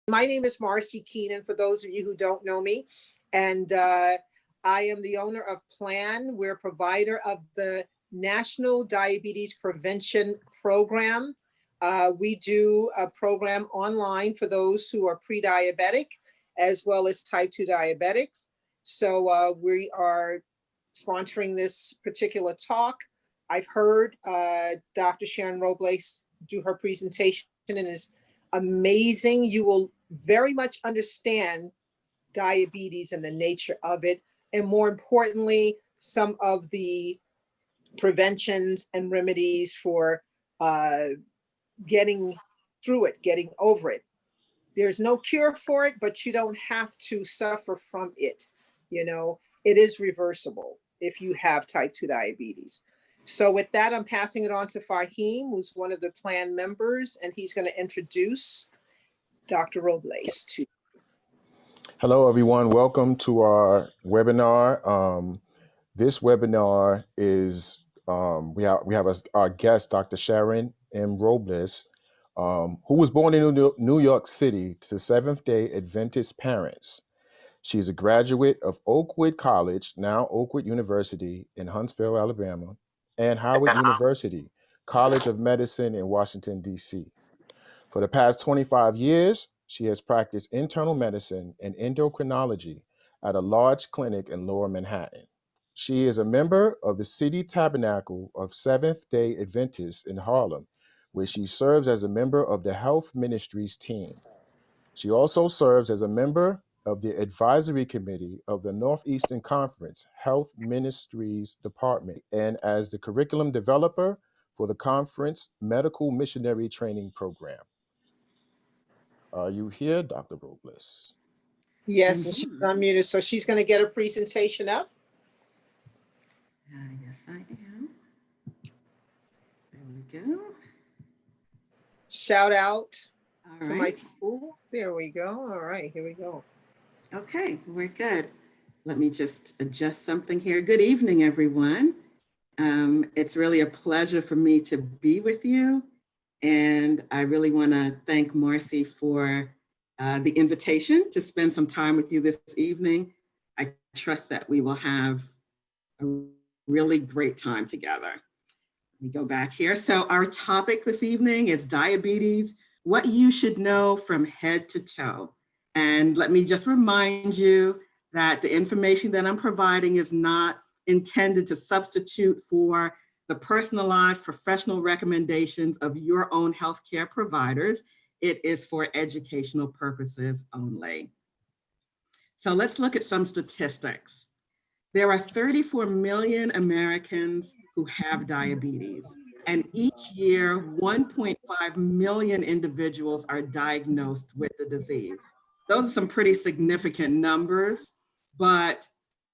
My name is Marcy Keenan, for those of you who don't know me, and I am the owner of Plan. We're a provider of the National Diabetes Prevention Program. We do a program online for those who are pre-diabetic as well as type 2 diabetics. So we are sponsoring this particular talk. I've heard Dr. Sharon Robles do her presentation, and it's amazing. You will very much understand diabetes and the nature of it, and more importantly, some of the preventions and remedies for getting through it, getting over it. There's no cure for it, but you don't have to suffer from it. You know, it is reversible if you have type 2 diabetes. So with that, I'm passing it on to Fahim, who's one of the Plan members, and he's going to introduce Dr. Robles to. Hello, everyone. Welcome to our webinar. This webinar is, we have our guest, Dr. Sharon M. Robles, who was born in New York City to Seventh-day Adventist parents. She's a graduate of Oakwood College, now Oakwood University in Huntsville, Alabama, and Howard University, College of Medicine in Washington, D.C. For the past 25 years, she has practiced internal medicine and endocrinology at a large clinic in Lower Manhattan. She is a member of the City Tabernacle of Seventh-day Adventists in Harlem, where she serves as a member of the Health Ministries team. She also serves as a member of the Advisory Committee of the Northeastern Conference Health Ministries Department and as the curriculum developer for the conference Medical Missionary Training Program. Are you here, Dr. Robles? Yes, and she's unmuted, so she's going to get a presentation up. Yes, I am. There we go. Shout out to my people. There we go. All right, here we go. Okay, we're good. Let me just adjust something here. Good evening, everyone. It's really a pleasure for me to be with you. And I really want to thank Marcy for the invitation to spend some time with you this evening. I trust that we will have a really great time together. Let me go back here. So our topic this evening is diabetes, what you should know from head to toe. And let me just remind you that the information that I'm providing is not intended to substitute for the personalized professional recommendations of your own healthcare providers. It is for educational purposes only. So let's look at some statistics. There are 34 million Americans who have diabetes, and each year 1.5 million individuals are diagnosed with the disease. Those are some pretty significant numbers, but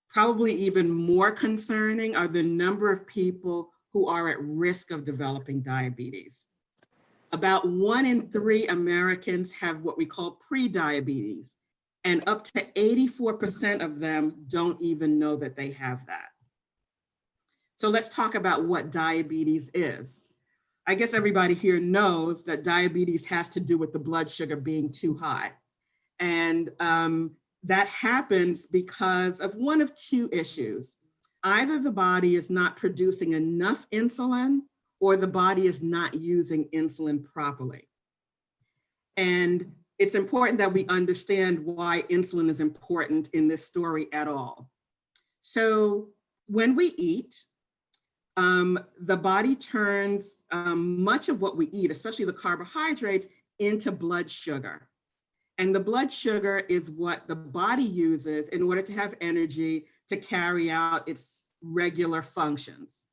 probably even more concerning are the number of people who are at risk of developing diabetes. About 1 in 3 Americans have what we call pre-diabetes, and up to 84% of them don't even know that they have that. So let's talk about what diabetes is. I guess everybody here knows that diabetes has to do with the blood sugar being too high. And that happens because of one of two issues. Either the body is not producing enough insulin or the body is not using insulin properly. And it's important that we understand why insulin is important in this story at all. So when we eat, the body turns much of what we eat, especially the carbohydrates, into blood sugar. And the blood sugar is what the body uses in order to have energy to carry out its regular functions.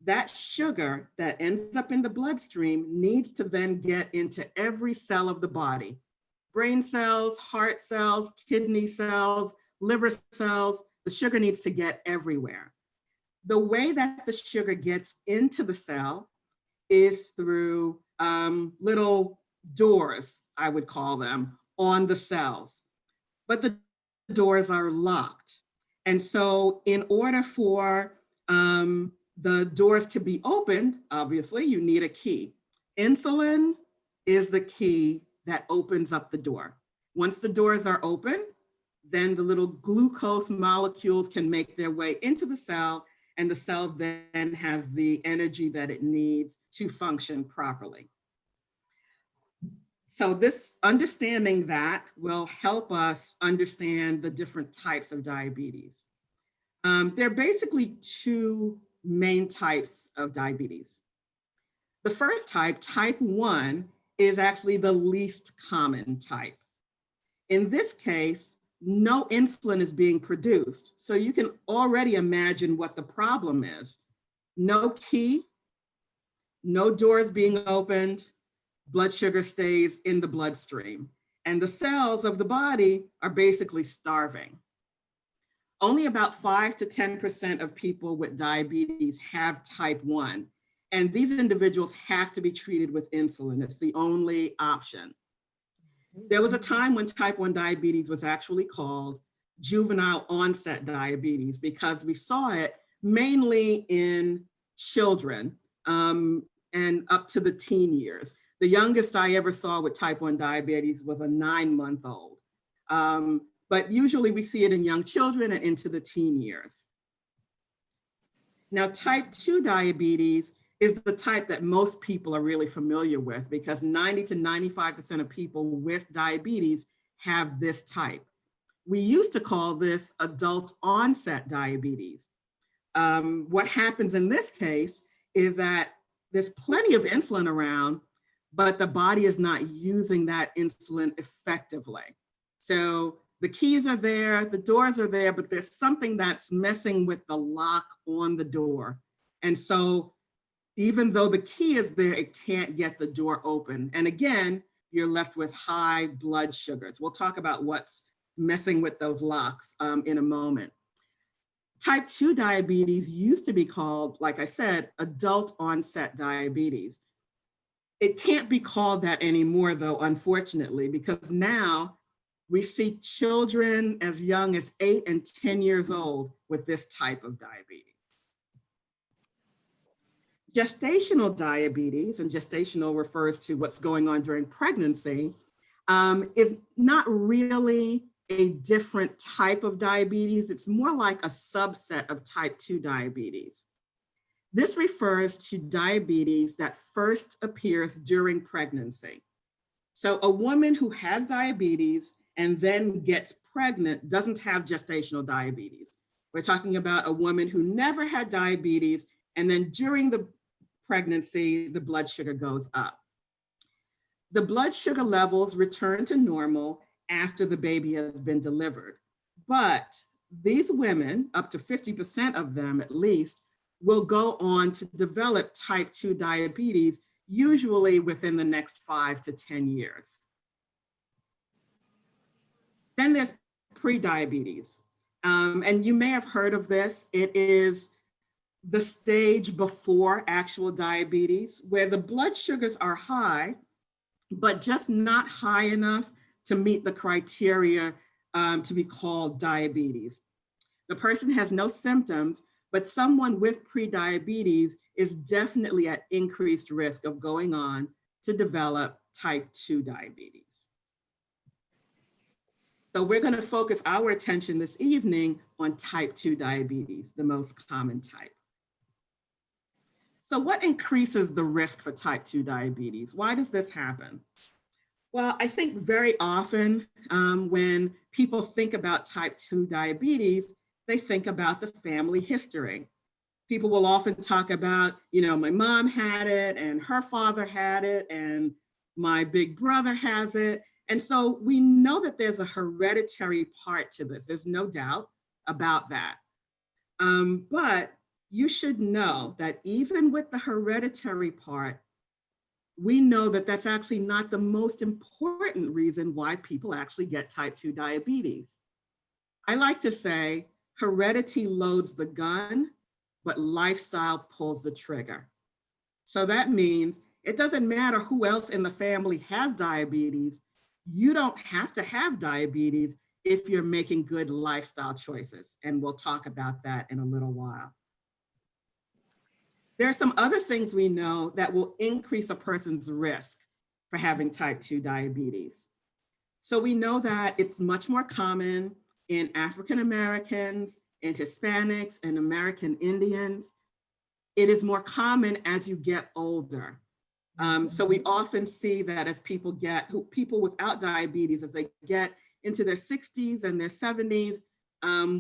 That sugar that ends up in the bloodstream needs to then get into every cell of the body. Brain cells, heart cells, kidney cells, liver cells, the sugar needs to get everywhere. The way that the sugar gets into the cell is through little doors, I would call them, on the cells. But the doors are locked. And so in order for the doors to be opened, obviously you need a key. Insulin is the key that opens up the door. Once the doors are open, then the little glucose molecules can make their way into the cell, and the cell then has the energy that it needs to function properly. So this understanding that will help us understand the different types of diabetes. There are basically two main types of diabetes. The first type, type 1, is actually the least common type. In this case, no insulin is being produced. So you can already imagine what the problem is. No key, no doors being opened, blood sugar stays in the bloodstream, and the cells of the body are basically starving. Only about 5 to 10% of people with diabetes have type 1, and these individuals have to be treated with insulin. It's the only option. There was a time when type 1 diabetes was actually called juvenile onset diabetes because we saw it mainly in children and up to the teen years. The youngest I ever saw with type 1 diabetes was a 9-month-old. But usually we see it in young children and into the teen years. Now, type 2 diabetes is the type that most people are really familiar with because 90 to 95% of people with diabetes have this type. We used to call this adult onset diabetes. What happens in this case is that there's plenty of insulin around, but the body is not using that insulin effectively. So the keys are there, the doors are there, but there's something that's messing with the lock on the door. And so even though the key is there, it can't get the door open. And again, you're left with high blood sugars. We'll talk about what's messing with those locks in a moment. Type 2 diabetes used to be called, like I said, adult onset diabetes. It can't be called that anymore though, unfortunately, because now we see children as young as 8 and 10 years old with this type of diabetes. Gestational diabetes, and gestational refers to what's going on during pregnancy, is not really a different type of diabetes. It's more like a subset of type 2 diabetes. This refers to diabetes that first appears during pregnancy. So a woman who has diabetes and then gets pregnant doesn't have gestational diabetes. We're talking about a woman who never had diabetes, and then during the pregnancy, the blood sugar goes up. The blood sugar levels return to normal after the baby has been delivered. But these women, up to 50% of them at least, will go on to develop type 2 diabetes, usually within the next 5 to 10 years. Then there's prediabetes. And you may have heard of this. It is the stage before actual diabetes, where the blood sugars are high, but just not high enough to meet the criteria to be called diabetes. The person has no symptoms, but someone with prediabetes is definitely at increased risk of going on to develop type 2 diabetes. So we're going to focus our attention this evening on type 2 diabetes, the most common type. So what increases the risk for type 2 diabetes? Why does this happen? Well, I think very often when people think about type 2 diabetes, they think about the family history. People will often talk about, my mom had it and her father had it and my big brother has it. And so we know that there's a hereditary part to this. There's no doubt about that. But you should know that even with the hereditary part, we know that that's actually not the most important reason why people actually get type 2 diabetes. I like to say heredity loads the gun, but lifestyle pulls the trigger. So that means it doesn't matter who else in the family has diabetes. You don't have to have diabetes if you're making good lifestyle choices. And we'll talk about that in a little while. There are some other things we know that will increase a person's risk for having type 2 diabetes. So we know that it's much more common in African Americans, in Hispanics, and American Indians. It is more common as you get older. So we often see that as people without diabetes, as they get into their 60s and their 70s,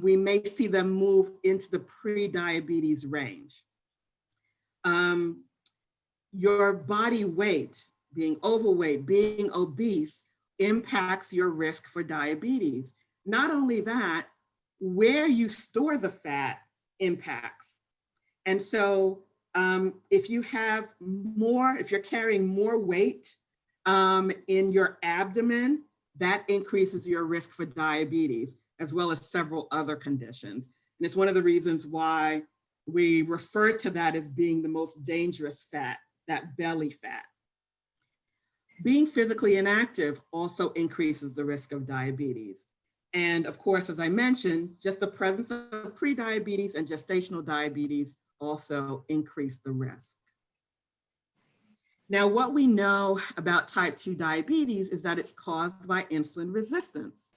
we may see them move into the pre-diabetes range. Your body weight, being overweight, being obese, impacts your risk for diabetes. Not only that, where you store the fat impacts. And so if you're carrying more weight in your abdomen, that increases your risk for diabetes, as well as several other conditions. And it's one of the reasons why we refer to that as being the most dangerous fat, that belly fat. Being physically inactive also increases the risk of diabetes. And of course, as I mentioned, just the presence of prediabetes and gestational diabetes also increase the risk. Now, what we know about type 2 diabetes is that it's caused by insulin resistance.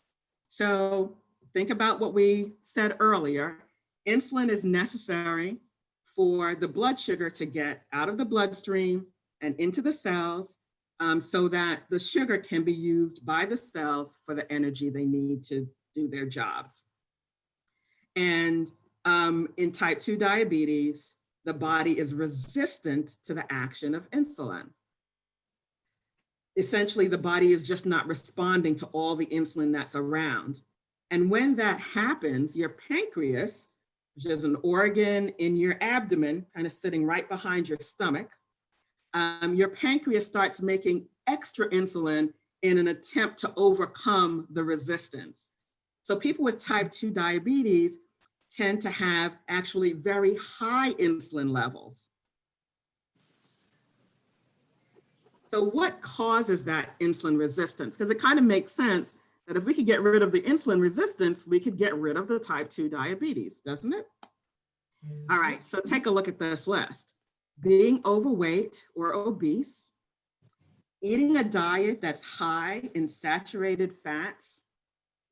So think about what we said earlier. Insulin is necessary for the blood sugar to get out of the bloodstream and into the cells, so that the sugar can be used by the cells for the energy they need to do their jobs. And in type 2 diabetes, the body is resistant to the action of insulin. Essentially, the body is just not responding to all the insulin that's around. And when that happens, your pancreas, which is an organ in your abdomen, kind of sitting right behind your stomach, your pancreas starts making extra insulin in an attempt to overcome the resistance. So people with type 2 diabetes tend to have actually very high insulin levels. So what causes that insulin resistance? Because it kind of makes sense that if we could get rid of the insulin resistance, we could get rid of the type 2 diabetes, doesn't it? All right, so take a look at this list. Being overweight or obese, eating a diet that's high in saturated fats,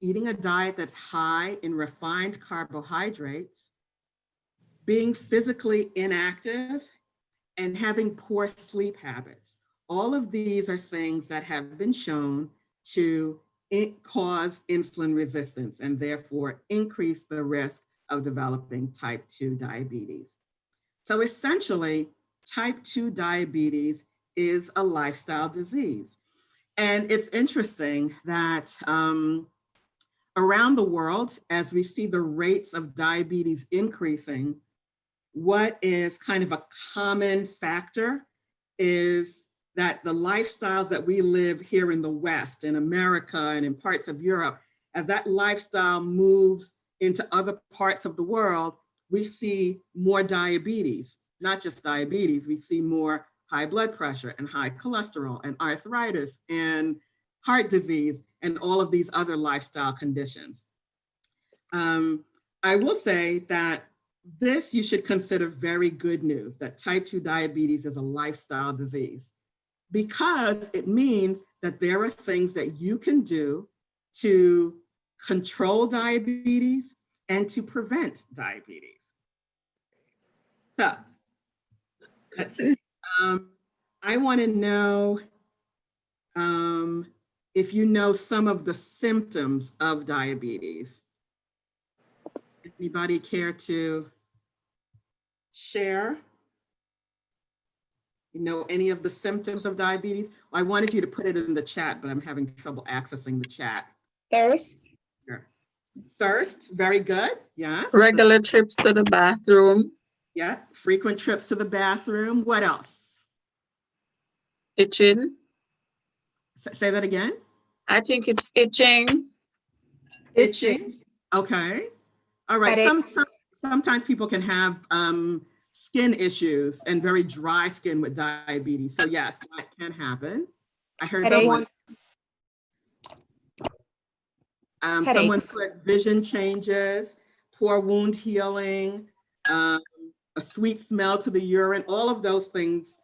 eating a diet that's high in refined carbohydrates, being physically inactive, and having poor sleep habits. All of these are things that have been shown to cause insulin resistance and therefore increase the risk of developing type 2 diabetes. So essentially, type 2 diabetes is a lifestyle disease. And it's interesting that around the world, as we see the rates of diabetes increasing, what is kind of a common factor is that the lifestyles that we live here in the West, in America and in parts of Europe, as that lifestyle moves into other parts of the world, we see more diabetes. Not just diabetes, we see more high blood pressure and high cholesterol and arthritis and heart disease and all of these other lifestyle conditions. I will say that this you should consider very good news, that type 2 diabetes is a lifestyle disease, because it means that there are things that you can do to control diabetes and to prevent diabetes. So let's see. I want to know if you know some of the symptoms of diabetes. Anybody care to share? You know any of the symptoms of diabetes? Well, I wanted you to put it in the chat, but I'm having trouble accessing the chat. Thirst. Thirst, very good, yes. Regular trips to the bathroom. Yeah, frequent trips to the bathroom. What else? Itching. Say that again. I think it's itching. Itching. Okay. All right. Sometimes people can have skin issues and very dry skin with diabetes. So yes, that can happen. I heard someone put vision changes, poor wound healing, a sweet smell to the urine. All of those things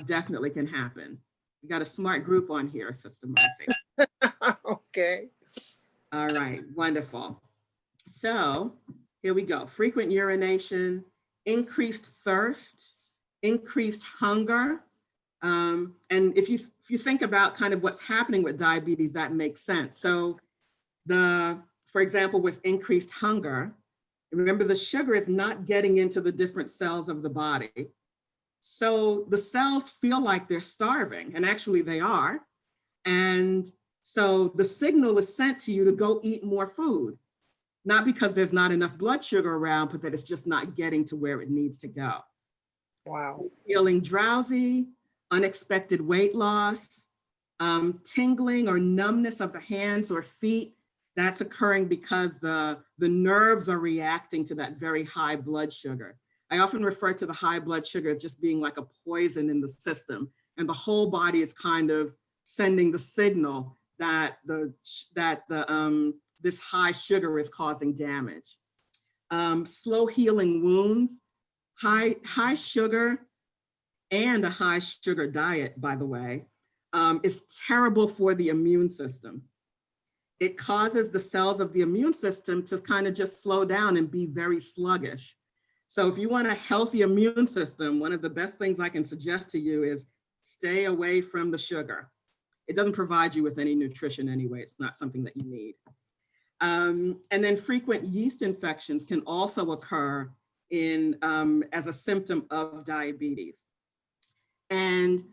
definitely can happen. We got a smart group on here, Sister Mercy. Okay. All right, wonderful. So here we go. Frequent urination, increased thirst, increased hunger. And if you think about kind of what's happening with diabetes, that makes sense. So for example, with increased hunger, remember the sugar is not getting into the different cells of the body. So the cells feel like they're starving, and actually they are. And so the signal is sent to you to go eat more food, not because there's not enough blood sugar around, but that it's just not getting to where it needs to go. Wow. Feeling drowsy, unexpected weight loss, tingling or numbness of the hands or feet. That's occurring because the nerves are reacting to that very high blood sugar. I often refer to the high blood sugar as just being like a poison in the system, and the whole body is kind of sending the signal that this high sugar is causing damage. Slow healing wounds, high sugar, and a high sugar diet, by the way, is terrible for the immune system. It causes the cells of the immune system to kind of just slow down and be very sluggish. So if you want a healthy immune system, one of the best things I can suggest to you is stay away from the sugar. It doesn't provide you with any nutrition anyway. It's not something that you need. And then frequent yeast infections can also occur as a symptom of diabetes. And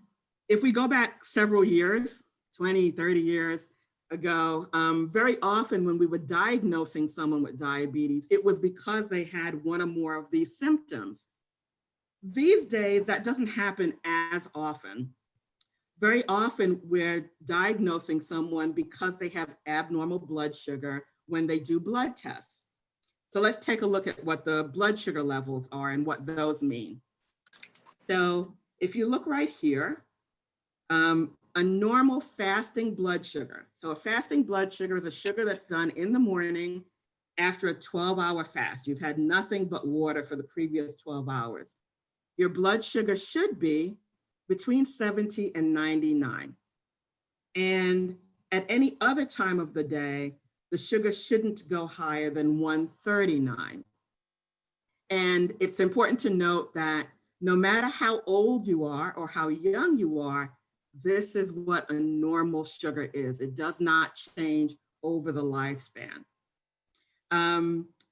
if we go back several years, 20, 30 years ago, very often when we were diagnosing someone with diabetes, it was because they had one or more of these symptoms. These days, that doesn't happen as often. Very often, we're diagnosing someone because they have abnormal blood sugar when they do blood tests. So let's take a look at what the blood sugar levels are and what those mean. So if you look right here, a normal fasting blood sugar. So a fasting blood sugar is a sugar that's done in the morning after a 12-hour fast. You've had nothing but water for the previous 12 hours. Your blood sugar should be between 70 and 99. And at any other time of the day, the sugar shouldn't go higher than 139. And it's important to note that no matter how old you are or how young you are, this is what a normal sugar is. It does not change over the lifespan.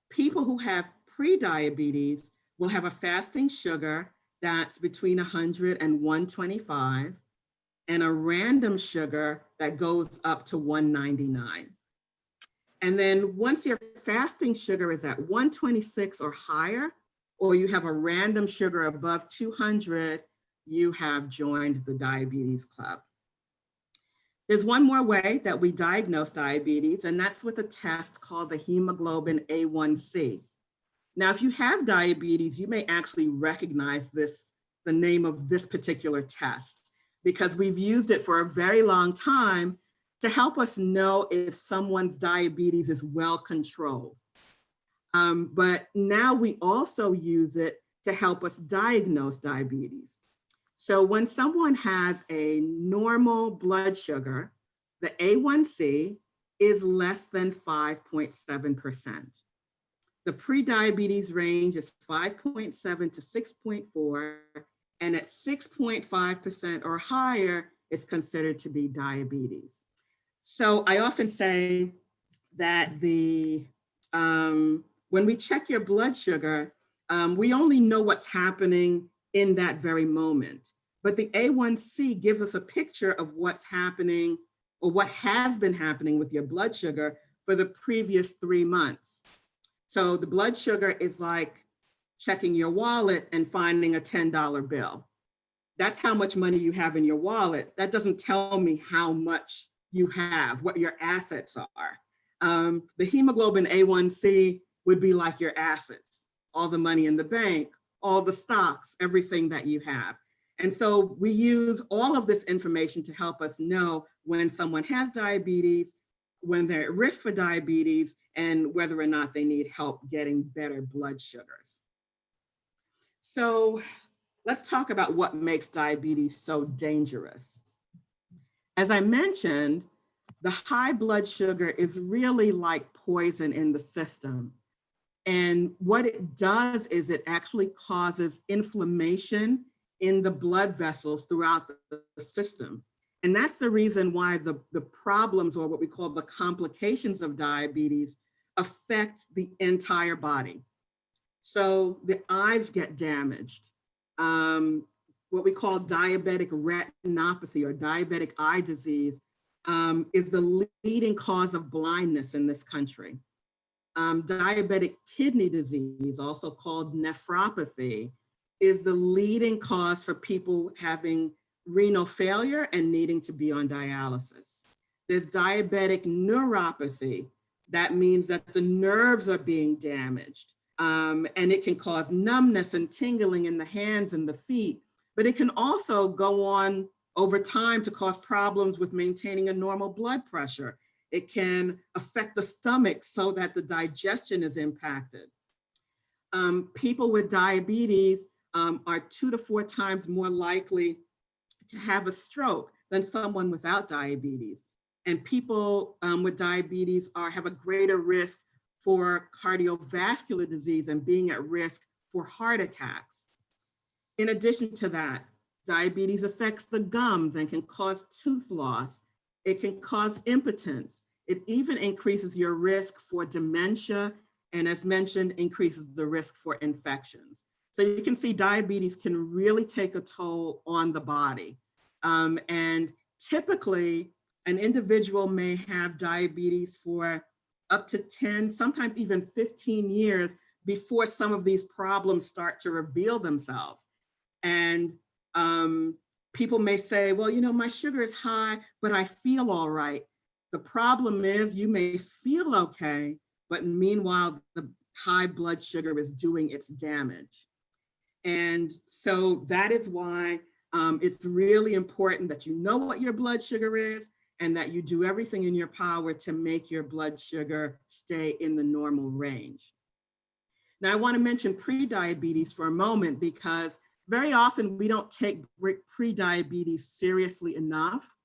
People who have prediabetes will have a fasting sugar that's between 100 and 125, and a random sugar that goes up to 199. And then once your fasting sugar is at 126 or higher, or you have a random sugar above 200, you have joined the diabetes club. There's one more way that we diagnose diabetes, and that's with a test called the hemoglobin A1C. Now, if you have diabetes, you may actually recognize the name of this particular test, because we've used it for a very long time to help us know if someone's diabetes is well controlled. But now we also use it to help us diagnose diabetes. So when someone has a normal blood sugar, the A1C is less than 5.7%. The prediabetes range is 5.7 to 6.4, and at 6.5% or higher is considered to be diabetes. So I often say that when we check your blood sugar, we only know what's happening in that very moment. But the A1C gives us a picture of what's happening or what has been happening with your blood sugar for the previous 3 months. So the blood sugar is like checking your wallet and finding a $10 bill. That's how much money you have in your wallet. That doesn't tell me how much you have, what your assets are. The hemoglobin A1C would be like your assets, all the money in the bank, all the stocks, everything that you have. And so we use all of this information to help us know when someone has diabetes, when they're at risk for diabetes, and whether or not they need help getting better blood sugars. So let's talk about what makes diabetes so dangerous. As I mentioned, the high blood sugar is really like poison in the system. And what it does is it actually causes inflammation in the blood vessels throughout the system. And that's the reason why the problems, or what we call the complications of diabetes, affect the entire body. So the eyes get damaged. What we call diabetic retinopathy, or diabetic eye disease, is the leading cause of blindness in this country. Diabetic kidney disease, also called nephropathy, is the leading cause for people having renal failure and needing to be on dialysis. There's diabetic neuropathy. That means that the nerves are being damaged, and it can cause numbness and tingling in the hands and the feet, but it can also go on over time to cause problems with maintaining a normal blood pressure. It can affect the stomach so that the digestion is impacted. People with diabetes are 2 to 4 times more likely to have a stroke than someone without diabetes. And people with diabetes have a greater risk for cardiovascular disease and being at risk for heart attacks. In addition to that, diabetes affects the gums and can cause tooth loss. It can cause impotence. It even increases your risk for dementia, and as mentioned, increases the risk for infections. So you can see diabetes can really take a toll on the body. And typically, an individual may have diabetes for up to 10, sometimes even 15 years before some of these problems start to reveal themselves. And people may say, well, you know, my sugar is high, but I feel all right. The problem is you may feel okay, but meanwhile, the high blood sugar is doing its damage. And so that is why it's really important that you know what your blood sugar is and that you do everything in your power to make your blood sugar stay in the normal range. Now, I want to mention prediabetes for a moment, because very often we don't take prediabetes seriously enough.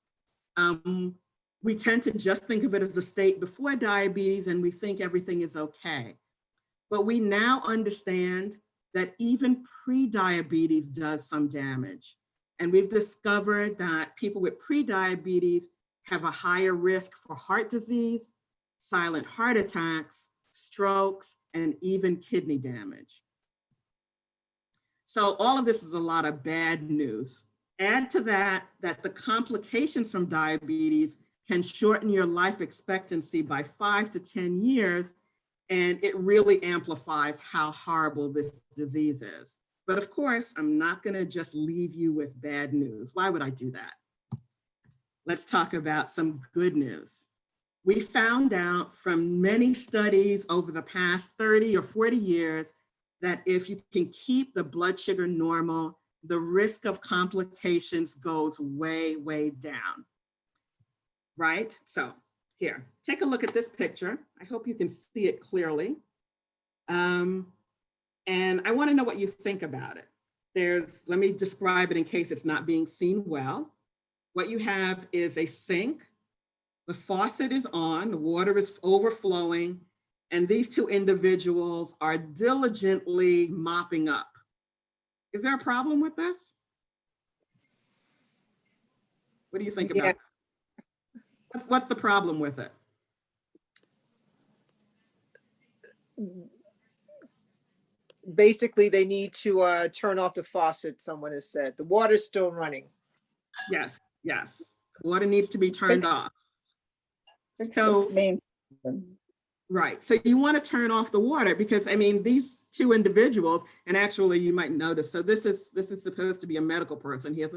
We tend to just think of it as a state before diabetes, and we think everything is okay. But we now understand that even prediabetes does some damage. And we've discovered that people with prediabetes have a higher risk for heart disease, silent heart attacks, strokes, and even kidney damage. So all of this is a lot of bad news. Add to that the complications from diabetes can shorten your life expectancy by 5 to 10 years, and it really amplifies how horrible this disease is. But of course, I'm not gonna just leave you with bad news. Why would I do that? Let's talk about some good news. We found out from many studies over the past 30 or 40 years that if you can keep the blood sugar normal, the risk of complications goes way, way down, right? So here, take a look at this picture. I hope you can see it clearly. And I wanna know what you think about it. Let me describe it in case it's not being seen well. What you have is a sink. The faucet is on, the water is overflowing, and these two individuals are diligently mopping up. Is there a problem with this? What do you think about that? What's the problem with it? Basically, they need to turn off the faucet, someone has said. The water's still running. Yes, yes. Water needs to be turned off. So, right, so you want to turn off the water because, I mean, these two individuals, and actually you might notice, so this is supposed to be a medical person. He has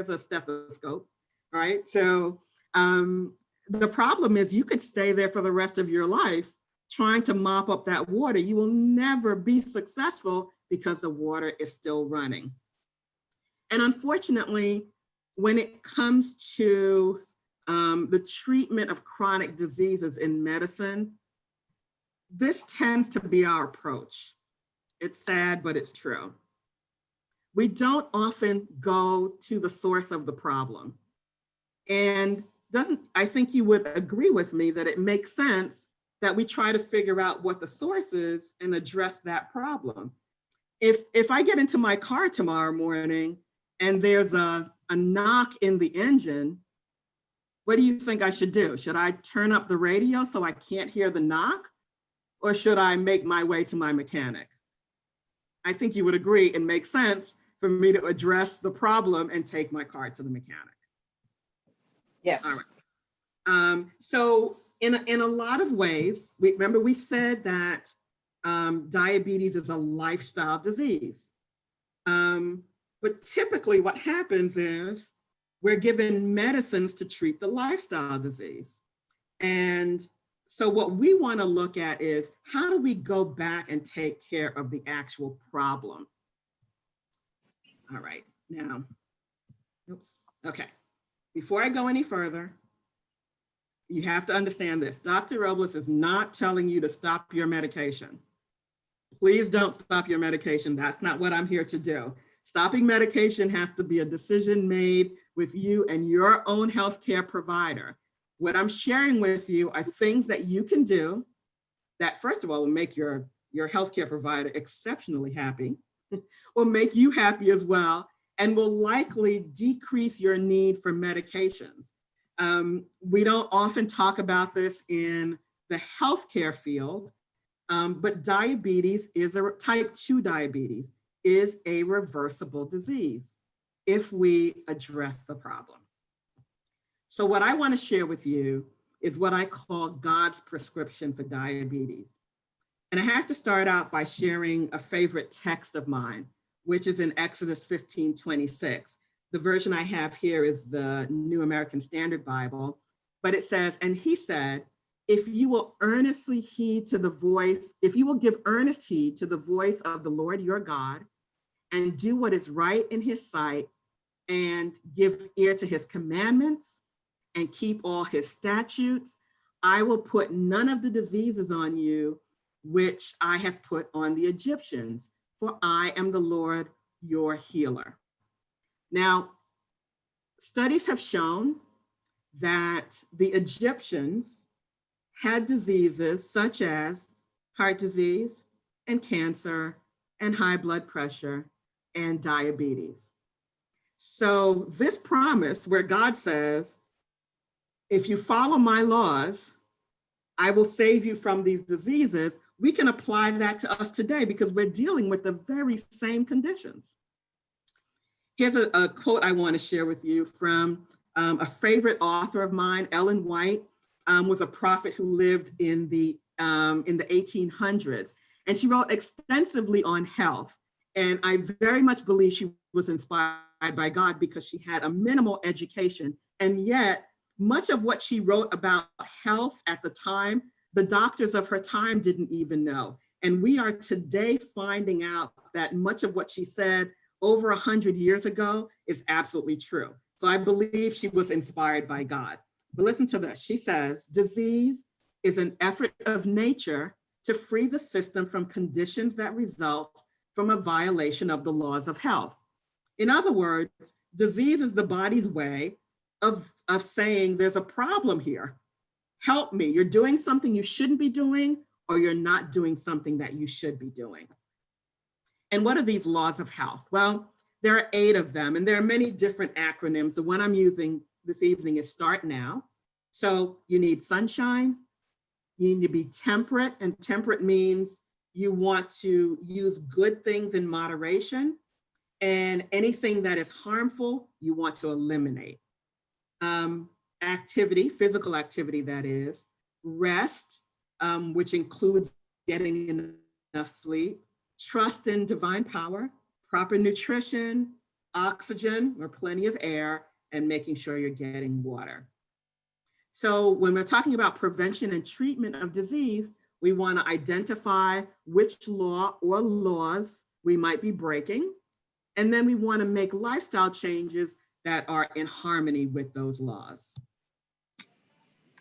a stethoscope, right? So the problem is you could stay there for the rest of your life trying to mop up that water. You will never be successful because the water is still running. And unfortunately, when it comes to the treatment of chronic diseases in medicine, this tends to be our approach. It's sad, but it's true. We don't often go to the source of the problem. And I think you would agree with me that it makes sense that we try to figure out what the source is and address that problem. If I get into my car tomorrow morning and there's a knock in the engine, what do you think I should do? Should I turn up the radio so I can't hear the knock? Or should I make my way to my mechanic? I think you would agree it makes sense for me to address the problem and take my car to the mechanic. Yes. All right. So in a lot of ways, remember we said that diabetes is a lifestyle disease. But typically what happens is we're given medicines to treat the lifestyle disease. And so what we want to look at is how do we go back and take care of the actual problem? All right, now, oops, okay. Before I go any further, you have to understand this. Dr. Robles is not telling you to stop your medication. Please don't stop your medication. That's not what I'm here to do. Stopping medication has to be a decision made with you and your own healthcare provider. What I'm sharing with you are things that you can do that, first of all, will make your healthcare provider exceptionally happy, will make you happy as well, and will likely decrease your need for medications. We don't often talk about this in the healthcare field, but diabetes is type 2 diabetes is a reversible disease if we address the problem. So what I want to share with you is what I call God's prescription for diabetes. And I have to start out by sharing a favorite text of mine, which is in Exodus 15:26. The version I have here is the New American Standard Bible, but it says, and he said, if you will earnestly heed to the voice, if you will give earnest heed to the voice of the Lord your God and do what is right in his sight and give ear to his commandments and keep all his statutes, I will put none of the diseases on you which I have put on the Egyptians, for I am the Lord your healer. Now, studies have shown that the Egyptians had diseases such as heart disease and cancer and high blood pressure and diabetes. So this promise where God says, if you follow my laws, I will save you from these diseases, we can apply that to us today because we're dealing with the very same conditions. Here's a quote I want to share with you from a favorite author of mine. Ellen White was a prophet who lived in the 1800s, and she wrote extensively on health. And I very much believe she was inspired by God because she had a minimal education, and yet much of what she wrote about health at the time, the doctors of her time didn't even know. And we are today finding out that much of what she said over 100 years ago is absolutely true. So I believe she was inspired by God. But listen to this. She says, disease is an effort of nature to free the system from conditions that result from a violation of the laws of health. In other words, disease is the body's way of saying there's a problem here. Help me. You're doing something you shouldn't be doing, or you're not doing something that you should be doing. And what are these laws of health? Well, there are 8 of them, and there are many different acronyms. The one I'm using this evening is START NOW. So you need sunshine, you need to be temperate, and temperate means you want to use good things in moderation, and anything that is harmful, you want to eliminate. Activity, physical activity that is, rest, which includes getting enough sleep, trust in divine power, proper nutrition, oxygen or plenty of air, and making sure you're getting water. So when we're talking about prevention and treatment of disease, we want to identify which law or laws we might be breaking, and then we want to make lifestyle changes that are in harmony with those laws.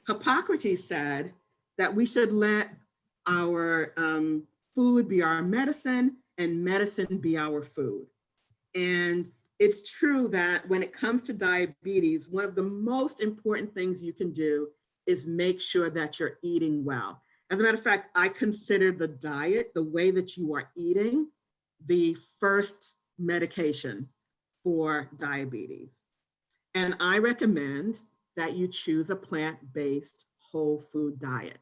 Hippocrates said that we should let our food be our medicine and medicine be our food. And it's true that when it comes to diabetes, one of the most important things you can do is make sure that you're eating well. As a matter of fact, I consider the diet, the way that you are eating, the first medication for diabetes. And I recommend that you choose a plant-based whole food diet.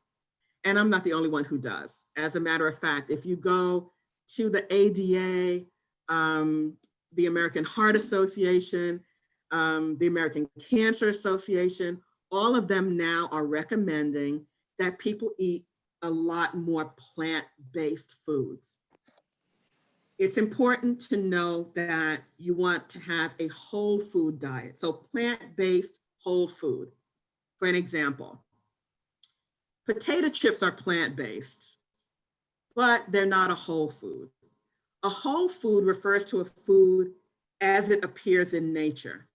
And I'm not the only one who does. As a matter of fact, if you go to the ADA, the American Heart Association, the American Cancer Association, all of them now are recommending that people eat a lot more plant-based foods. It's important to know that you want to have a whole food diet. So plant-based whole food. For an example, potato chips are plant-based, but they're not a whole food. A whole food refers to a food as it appears in nature.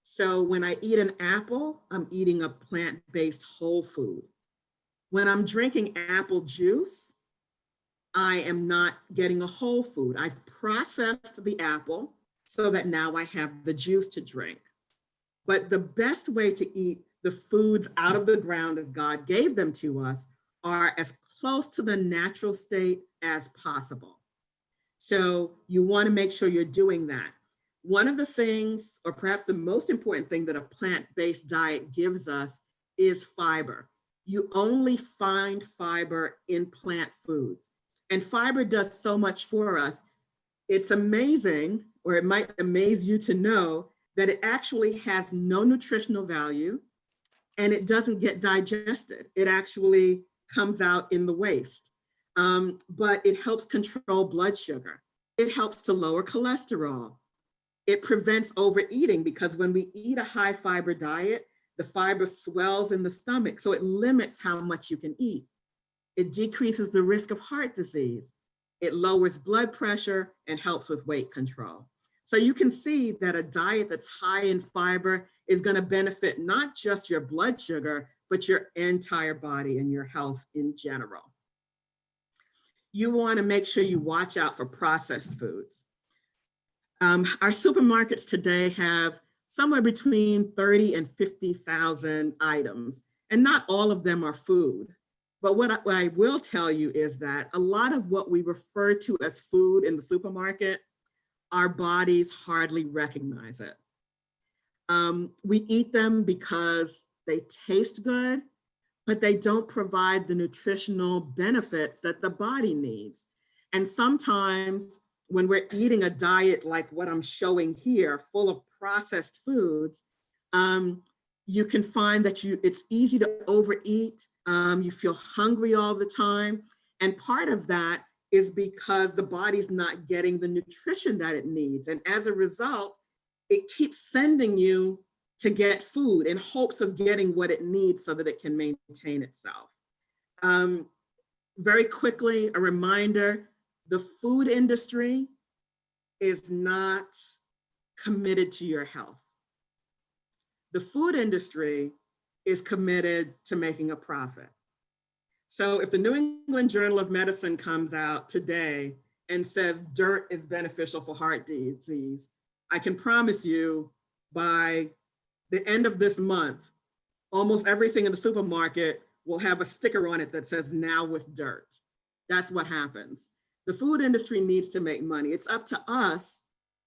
So when I eat an apple, I'm eating a plant-based whole food. When I'm drinking apple juice, I am not getting a whole food. I've processed the apple so that now I have the juice to drink. But the best way to eat the foods out of the ground as God gave them to us are as close to the natural state as possible. So you want to make sure you're doing that. One of the things, or perhaps the most important thing that a plant-based diet gives us is fiber. You only find fiber in plant foods. And fiber does so much for us. It's amazing, or it might amaze you to know that it actually has no nutritional value and it doesn't get digested. It actually comes out in the waste. But it helps control blood sugar. It helps to lower cholesterol. It prevents overeating because when we eat a high fiber diet, the fiber swells in the stomach, so it limits how much you can eat. It decreases the risk of heart disease. It lowers blood pressure and helps with weight control. So you can see that a diet that's high in fiber is going to benefit not just your blood sugar, but your entire body and your health in general. You want to make sure you watch out for processed foods. Our supermarkets today have somewhere between 30 and 50,000 items, and not all of them are food. But what I will tell you is that a lot of what we refer to as food in the supermarket, our bodies hardly recognize it. We eat them because they taste good, but they don't provide the nutritional benefits that the body needs. And sometimes when we're eating a diet like what I'm showing here, full of processed foods, you can find that it's easy to overeat. You feel hungry all the time. And part of that is because the body's not getting the nutrition that it needs. And as a result, it keeps sending you to get food in hopes of getting what it needs so that it can maintain itself. Very quickly, a reminder, the food industry is not committed to your health. The food industry is committed to making a profit. So if the New England Journal of Medicine comes out today and says dirt is beneficial for heart disease, I can promise you by the end of this month, almost everything in the supermarket will have a sticker on it that says now with dirt. That's what happens. The food industry needs to make money. It's up to us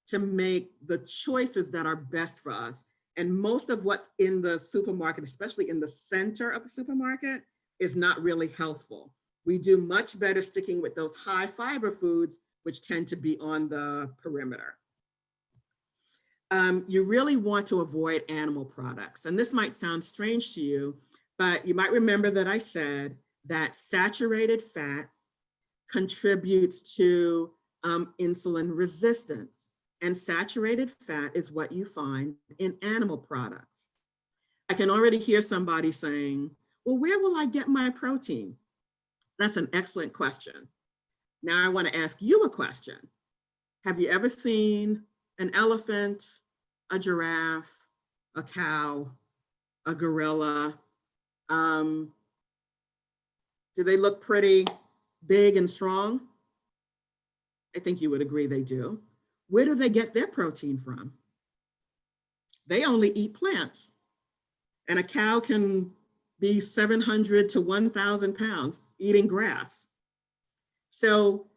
to make the choices that are best for us. And most of what's in the supermarket, especially in the center of the supermarket, is not really healthful. We do much better sticking with those high fiber foods, which tend to be on the perimeter. You really want to avoid animal products. And this might sound strange to you, but you might remember that I said that saturated fat contributes to insulin resistance. And saturated fat is what you find in animal products. I can already hear somebody saying, well, where will I get my protein? That's an excellent question. Now I want to ask you a question. Have you ever seen an elephant, a giraffe, a cow, a gorilla? Do they look pretty big and strong? I think you would agree they do. where do they get their protein from? They only eat plants. And a cow can be 700 to 1,000 pounds eating grass. So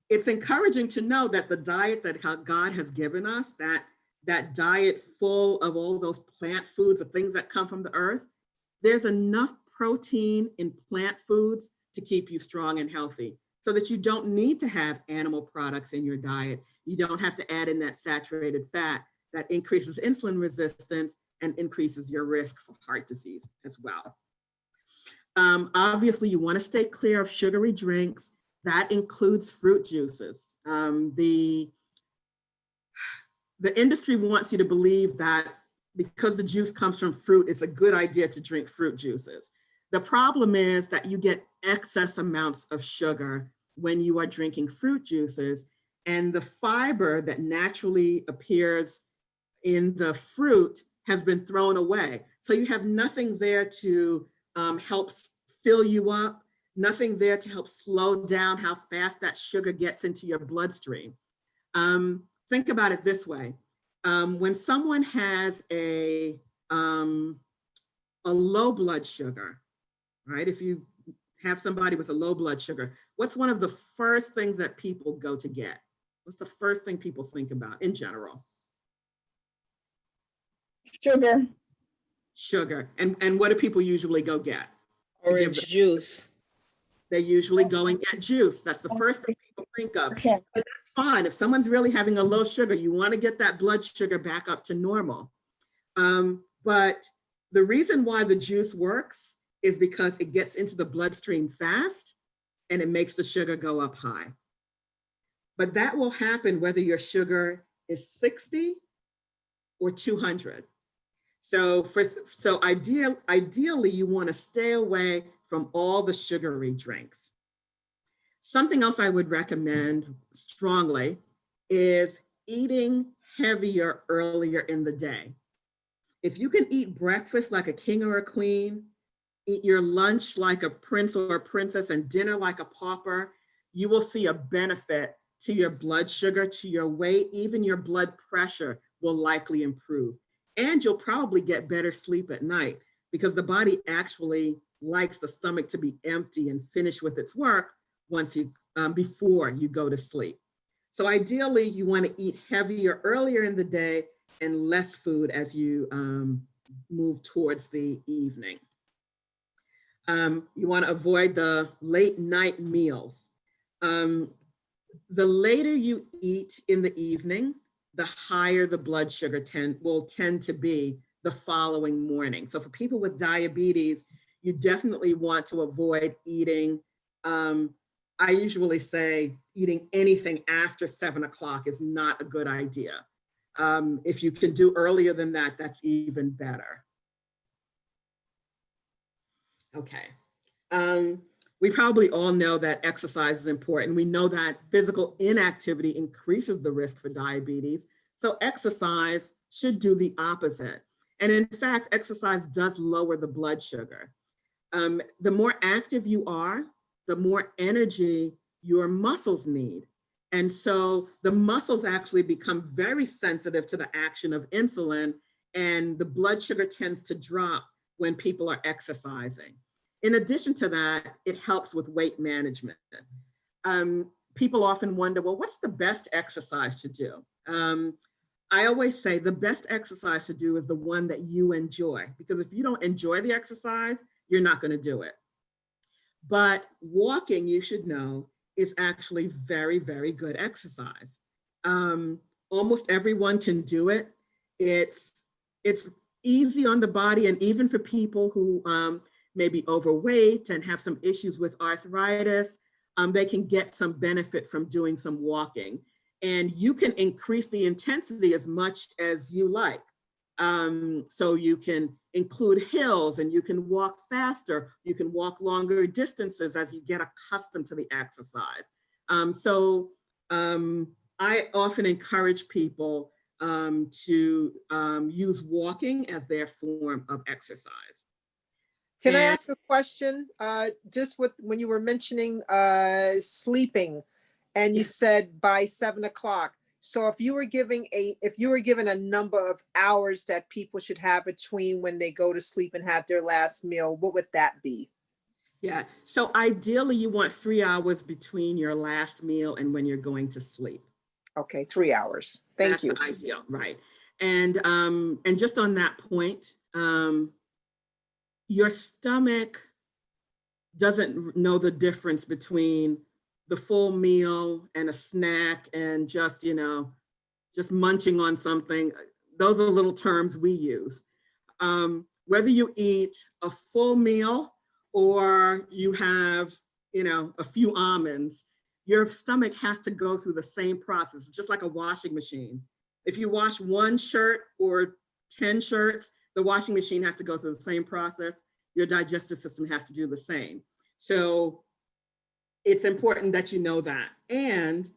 it's encouraging to know that the diet that God has given us, that diet full of all those plant foods, the things that come from the earth, there's enough protein in plant foods to keep you strong and healthy, so that you don't need to have animal products in your diet. You don't have to add in that saturated fat that increases insulin resistance and increases your risk for heart disease as well. Obviously, you want to stay clear of sugary drinks. That includes fruit juices. The industry wants you to believe that because the juice comes from fruit, it's a good idea to drink fruit juices. The problem is that you get excess amounts of sugar when you are drinking fruit juices, and the fiber that naturally appears in the fruit has been thrown away. So you have nothing there to help fill you up, nothing there to help slow down how fast that sugar gets into your bloodstream. Think about it this way. When someone has a low blood sugar, right? If you have somebody with a low blood sugar, what's one of the first things that people go to get? What's the first thing people think about in general? Sugar. Sugar. And what do people usually go get? Orange juice. They usually go and get juice. That's the first thing people think of. Okay. But that's fine. If someone's really having a low sugar, you want to get that blood sugar back up to normal. But the reason why the juice works is because it gets into the bloodstream fast and it makes the sugar go up high. But that will happen whether your sugar is 60 or 200. So ideally, you want to stay away from all the sugary drinks. Something else I would recommend strongly is eating heavier earlier in the day. If you can eat breakfast like a king or a queen, eat your lunch like a prince or a princess, and dinner like a pauper, you will see a benefit to your blood sugar, to your weight. Even your blood pressure will likely improve. And you'll probably get better sleep at night, because the body actually likes the stomach to be empty and finish with its work before you go to sleep. So ideally, you want to eat heavier earlier in the day and less food as you move towards the evening. You want to avoid the late night meals. The later you eat in the evening, the higher the blood sugar will tend to be the following morning. So for people with diabetes, you definitely want to avoid eating, I usually say eating anything after 7 o'clock is not a good idea. If you can do earlier than that, that's even better. Okay. We probably all know that exercise is important. We know that physical inactivity increases the risk for diabetes. So exercise should do the opposite. And in fact, exercise does lower the blood sugar. The more active you are, the more energy your muscles need. And so the muscles actually become very sensitive to the action of insulin, and the blood sugar tends to drop when people are exercising. In addition to that, it helps with weight management. People often wonder, well, what's the best exercise to do? I always say the best exercise to do is the one that you enjoy, because if you don't enjoy the exercise, you're not going to do it. But walking, you should know, is actually very, very good exercise. Almost everyone can do it. It's easy on the body, and even for people who may be overweight and have some issues with arthritis, they can get some benefit from doing some walking. And you can increase the intensity as much as you like. So you can include hills, and you can walk faster, you can walk longer distances as you get accustomed to the exercise. I often encourage people to use walking as their form of exercise. Can I ask a question? Just when you were mentioning sleeping, and you said by 7 o'clock. So if you were given a number of hours that people should have between when they go to sleep and have their last meal, what would that be? Yeah, so ideally you want 3 hours between your last meal and when you're going to sleep. Okay, 3 hours. Thank you. That's the ideal, right? And just on that point, your stomach doesn't know the difference between the full meal and a snack and just munching on something. Those are little terms we use. Whether you eat a full meal or you have, a few almonds, your stomach has to go through the same process, just like a washing machine. If you wash one shirt or 10 shirts, the washing machine has to go through the same process. Your digestive system has to do the same. So it's important that you know that. And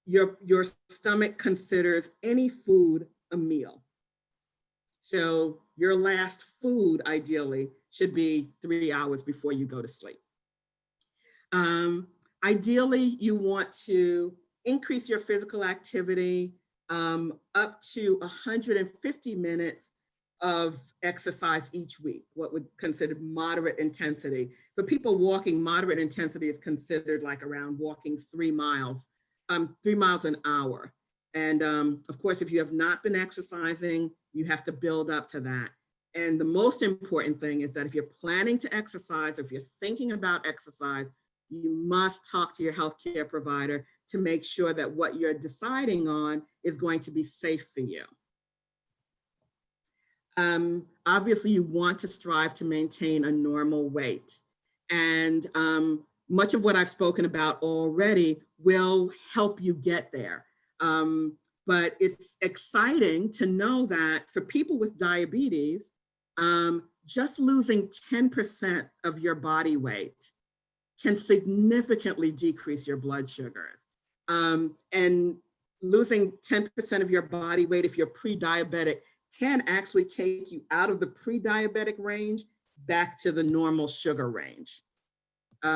your stomach considers any food a meal. So your last food ideally should be 3 hours before you go to sleep. Ideally, you want to increase your physical activity up to 150 minutes of exercise each week, what would consider moderate intensity. For people walking, moderate intensity is considered like around walking 3 miles, 3 miles an hour. And of course, if you have not been exercising, you have to build up to that. And the most important thing is that if you're planning to exercise, if you're thinking about exercise, you must talk to your healthcare provider to make sure that what you're deciding on is going to be safe for you. Obviously, you want to strive to maintain a normal weight. And much of what I've spoken about already will help you get there. But it's exciting to know that for people with diabetes, just losing 10% of your body weight can significantly decrease your blood sugars. And losing 10% of your body weight if you're pre-diabetic can actually take you out of the pre-diabetic range back to the normal sugar range.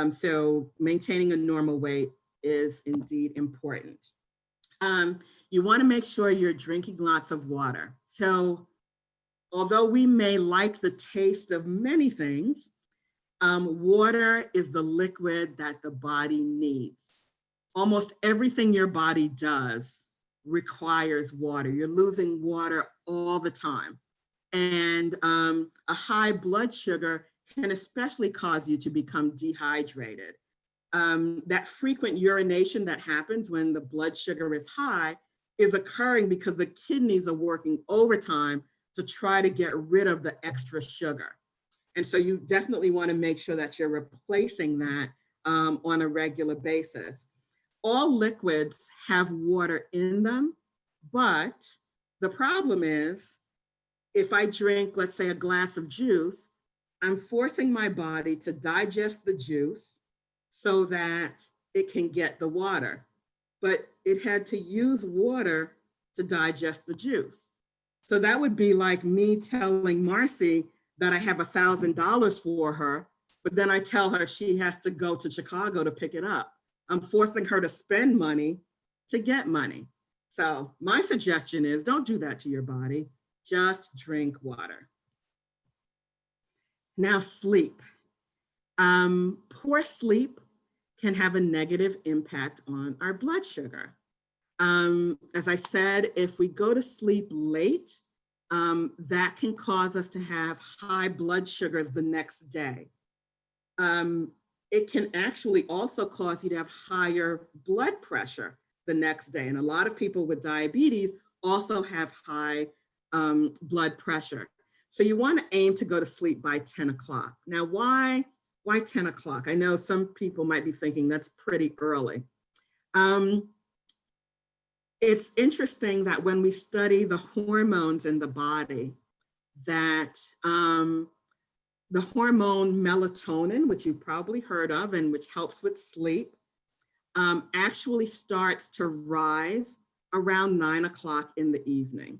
So maintaining a normal weight is indeed important. You want to make sure you're drinking lots of water. So although we may like the taste of many things, water is the liquid that the body needs. Almost everything your body does requires water. You're losing water all the time. And a high blood sugar can especially cause you to become dehydrated. That frequent urination that happens when the blood sugar is high is occurring because the kidneys are working overtime to try to get rid of the extra sugar. And so you definitely want to make sure that you're replacing that on a regular basis. All liquids have water in them, but the problem is if I drink, let's say, a glass of juice, I'm forcing my body to digest the juice so that it can get the water. But it had to use water to digest the juice. So that would be like me telling Marcy that I have $1,000 for her, but then I tell her she has to go to Chicago to pick it up. I'm forcing her to spend money to get money. So my suggestion is don't do that to your body, just drink water. Now sleep. Poor sleep can have a negative impact on our blood sugar. As I said, if we go to sleep late, that can cause us to have high blood sugars the next day. It can actually also cause you to have higher blood pressure the next day. And a lot of people with diabetes also have high blood pressure. So you want to aim to go to sleep by 10 o'clock. Now, why 10 o'clock? I know some people might be thinking that's pretty early. It's interesting that when we study the hormones in the body, that the hormone melatonin, which you've probably heard of and which helps with sleep, actually starts to rise around 9 o'clock in the evening.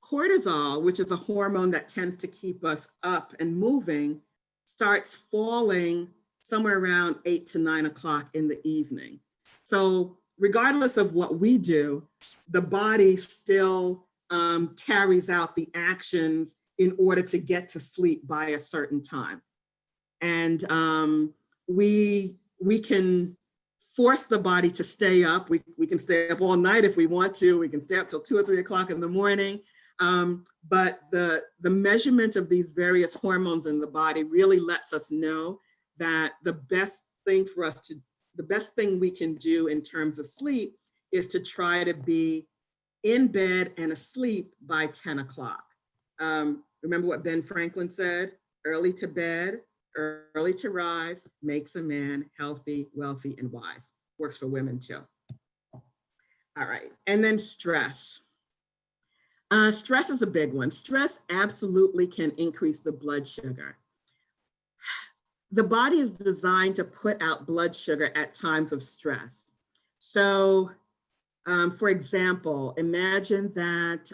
Cortisol, which is a hormone that tends to keep us up and moving, starts falling somewhere around 8 to 9 o'clock in the evening. So regardless of what we do, the body still carries out the actions in order to get to sleep by a certain time. And we can force the body to stay up. We can stay up all night if we want to. We can stay up till 2 or 3 o'clock in the morning. But the measurement of these various hormones in the body really lets us know that the best thing we can do in terms of sleep is to try to be in bed and asleep by 10 o'clock. Remember what Ben Franklin said? Early to bed, early to rise makes a man healthy, wealthy, and wise. Works for women too. All right, and then stress. Stress is a big one. Stress absolutely can increase the blood sugar. The body is designed to put out blood sugar at times of stress. So, for example, imagine that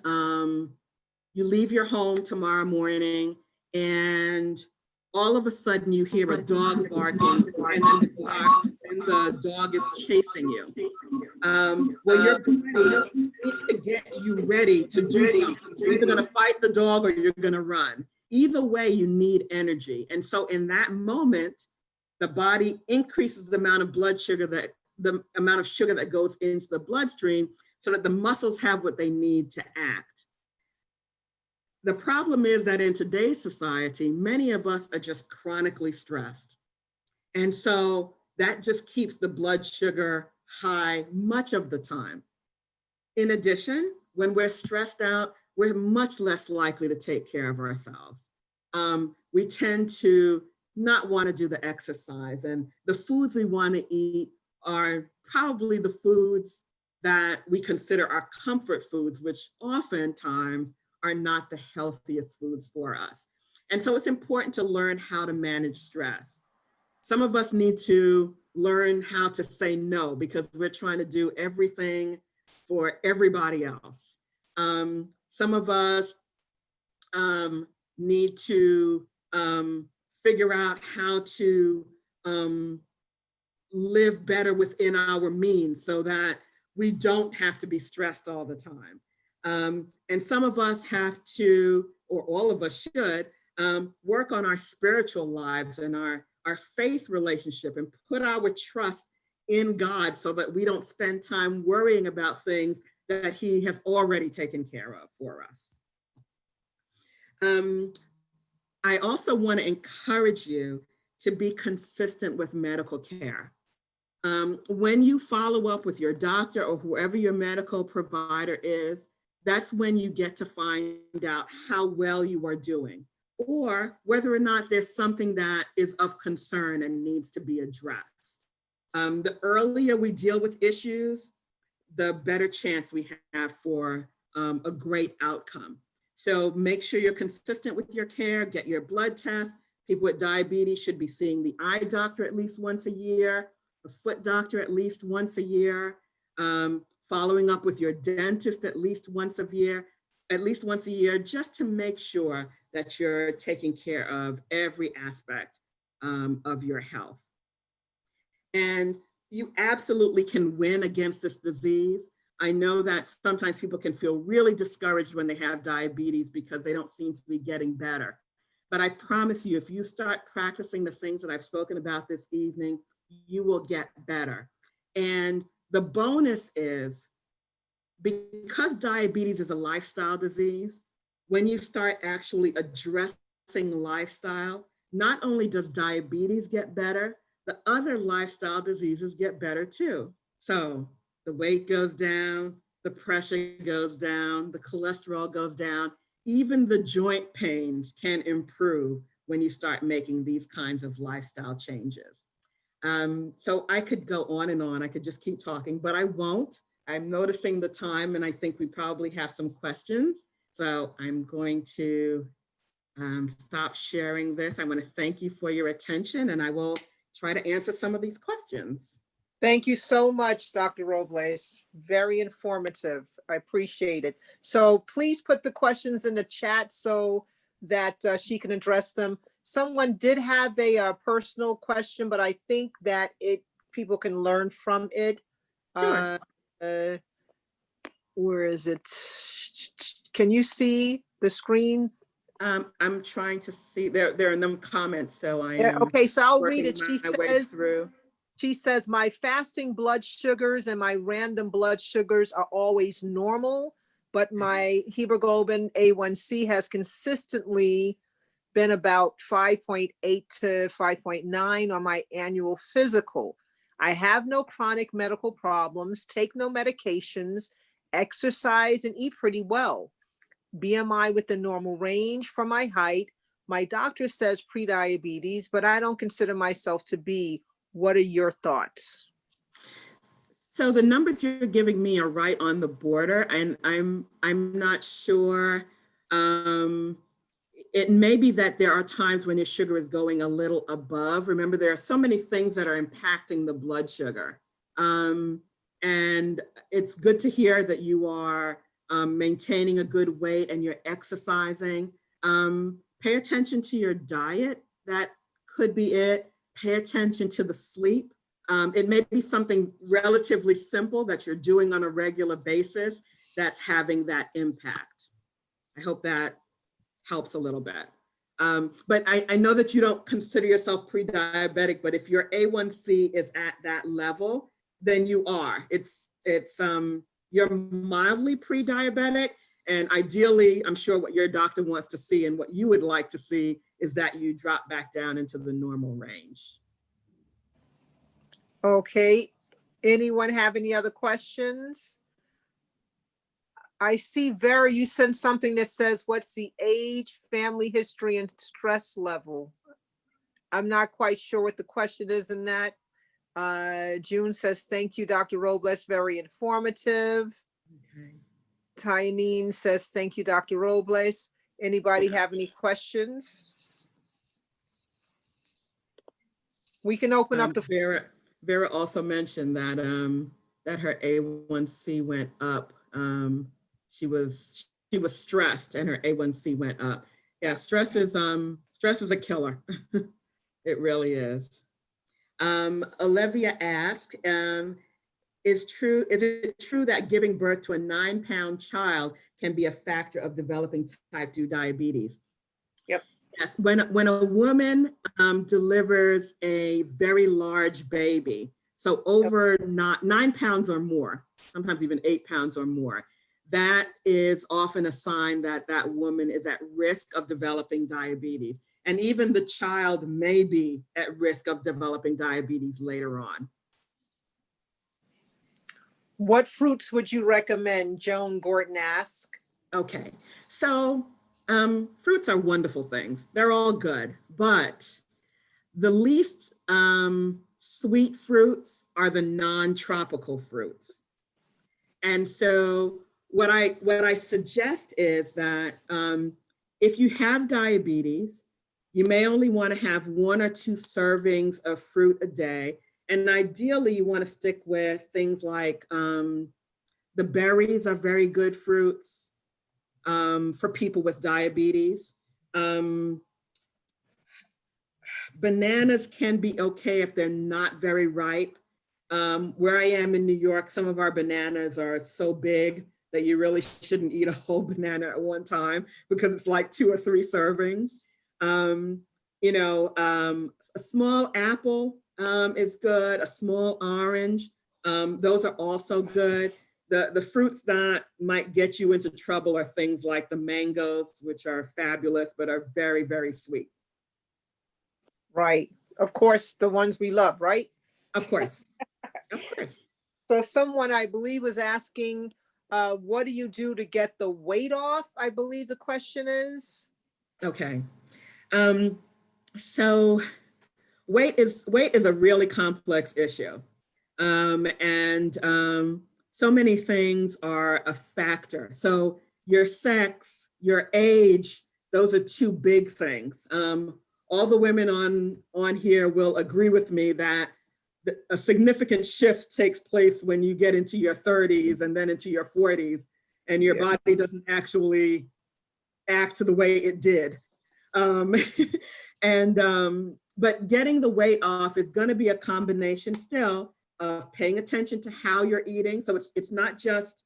you leave your home tomorrow morning and all of a sudden you hear a dog barking and then the dog is chasing you. Well, your body needs to get you ready to do something. You're either going to fight the dog or you're going to run. Either way, you need energy. And so in that moment, the body increases the amount of blood sugar that goes into the bloodstream so that the muscles have what they need to act. The problem is that in today's society, many of us are just chronically stressed. And so that just keeps the blood sugar high much of the time. In addition, when we're stressed out, we're much less likely to take care of ourselves. We tend to not want to do the exercise, and the foods we want to eat are probably the foods that we consider our comfort foods, which oftentimes are not the healthiest foods for us. And so it's important to learn how to manage stress. Some of us need to learn how to say no because we're trying to do everything for everybody else. Some of us need to figure out how to live better within our means so that we don't have to be stressed all the time. And some of us have to, or all of us should, work on our spiritual lives and our faith relationship and put our trust in God so that we don't spend time worrying about things that He has already taken care of for us. I also want to encourage you to be consistent with medical care. When you follow up with your doctor or whoever your medical provider is, that's when you get to find out how well you are doing, or whether or not there's something that is of concern and needs to be addressed. The earlier we deal with issues, the better chance we have for a great outcome. So make sure you're consistent with your care, get your blood tests. People with diabetes should be seeing the eye doctor at least once a year, a foot doctor at least once a year, following up with your dentist at least once a year, just to make sure that you're taking care of every aspect of your health. And you absolutely can win against this disease. I know that sometimes people can feel really discouraged when they have diabetes because they don't seem to be getting better. But I promise you, if you start practicing the things that I've spoken about this evening, you will get better. And the bonus is, because diabetes is a lifestyle disease, when you start actually addressing lifestyle, not only does diabetes get better, the other lifestyle diseases get better too. So the weight goes down, the pressure goes down, the cholesterol goes down, even the joint pains can improve when you start making these kinds of lifestyle changes. So I could go on and on. I could just keep talking, but I won't. I'm noticing the time and I think we probably have some questions. So I'm going to stop sharing this. I want to thank you for your attention and I will try to answer some of these questions. Thank you so much, Dr. Robles. Very informative. I appreciate it. So please put the questions in the chat so that she can address them. Someone did have a personal question, but I think that people can learn from it. Sure. Where is it? Can you see the screen? I'm trying to see, there are no comments, so I am Okay, so I'll read working it. my way through. She says, my fasting blood sugars and my random blood sugars are always normal, but my hemoglobin A1C has consistently been about 5.8 to 5.9 on my annual physical. I have no chronic medical problems, take no medications, exercise, and eat pretty well. BMI with the normal range for my height. My doctor says prediabetes, but I don't consider myself to be. What are your thoughts? So the numbers you're giving me are right on the border, and I'm not sure. It may be that there are times when your sugar is going a little above. Remember, there are so many things that are impacting the blood sugar. And it's good to hear that you are maintaining a good weight and you're exercising. Pay attention to your diet. That could be it. Pay attention to the sleep. It may be something relatively simple that you're doing on a regular basis that's having that impact. I hope that helps a little bit. But I know that you don't consider yourself pre-diabetic, but if your A1C is at that level, then you are. You're mildly pre-diabetic, and ideally, I'm sure what your doctor wants to see and what you would like to see is that you drop back down into the normal range. Okay, anyone have any other questions? I see Vera, you sent something that says, what's the age, family history, and stress level? I'm not quite sure what the question is in that. June says, thank you, Dr. Robles, very informative. Okay. Tyneen says, thank you, Dr. Robles. Anybody have any questions? We can open up the Vera also mentioned that that her A1C went up. She was stressed and her A1C went up. Yeah, stress is a killer. It really is. Olivia asked, is it true that giving birth to a 9-pound child can be a factor of developing type 2 diabetes? Yep. Yes, when a woman delivers a very large baby, so over 9 pounds or more, sometimes even 8 pounds or more, that is often a sign that that woman is at risk of developing diabetes. And even the child may be at risk of developing diabetes later on. What fruits would you recommend? Joan Gordon asked. Okay, so fruits are wonderful things. They're all good, but the least sweet fruits are the non-tropical fruits. And so what I suggest is that if you have diabetes, you may only want to have 1 or 2 servings of fruit a day. And ideally, you want to stick with things like the berries are very good fruits for people with diabetes. Bananas can be okay if they're not very ripe. Where I am in New York, some of our bananas are so big that you really shouldn't eat a whole banana at one time because it's like 2 or 3 servings. A small apple is good, a small orange. Those are also good. The fruits that might get you into trouble are things like the mangoes, which are fabulous, but are very, very sweet. Right. Of course, the ones we love, right? Of course. Of course. So someone, I believe, was asking, what do you do to get the weight off? I believe the question is. Okay. So weight is a really complex issue. So many things are a factor. So your sex, your age, those are 2 big things. All the women on here will agree with me that a significant shift takes place when you get into your 30s and then into your 40s, and your body doesn't actually act the way it did. But getting the weight off is going to be a combination still of paying attention to how you're eating. So it's not just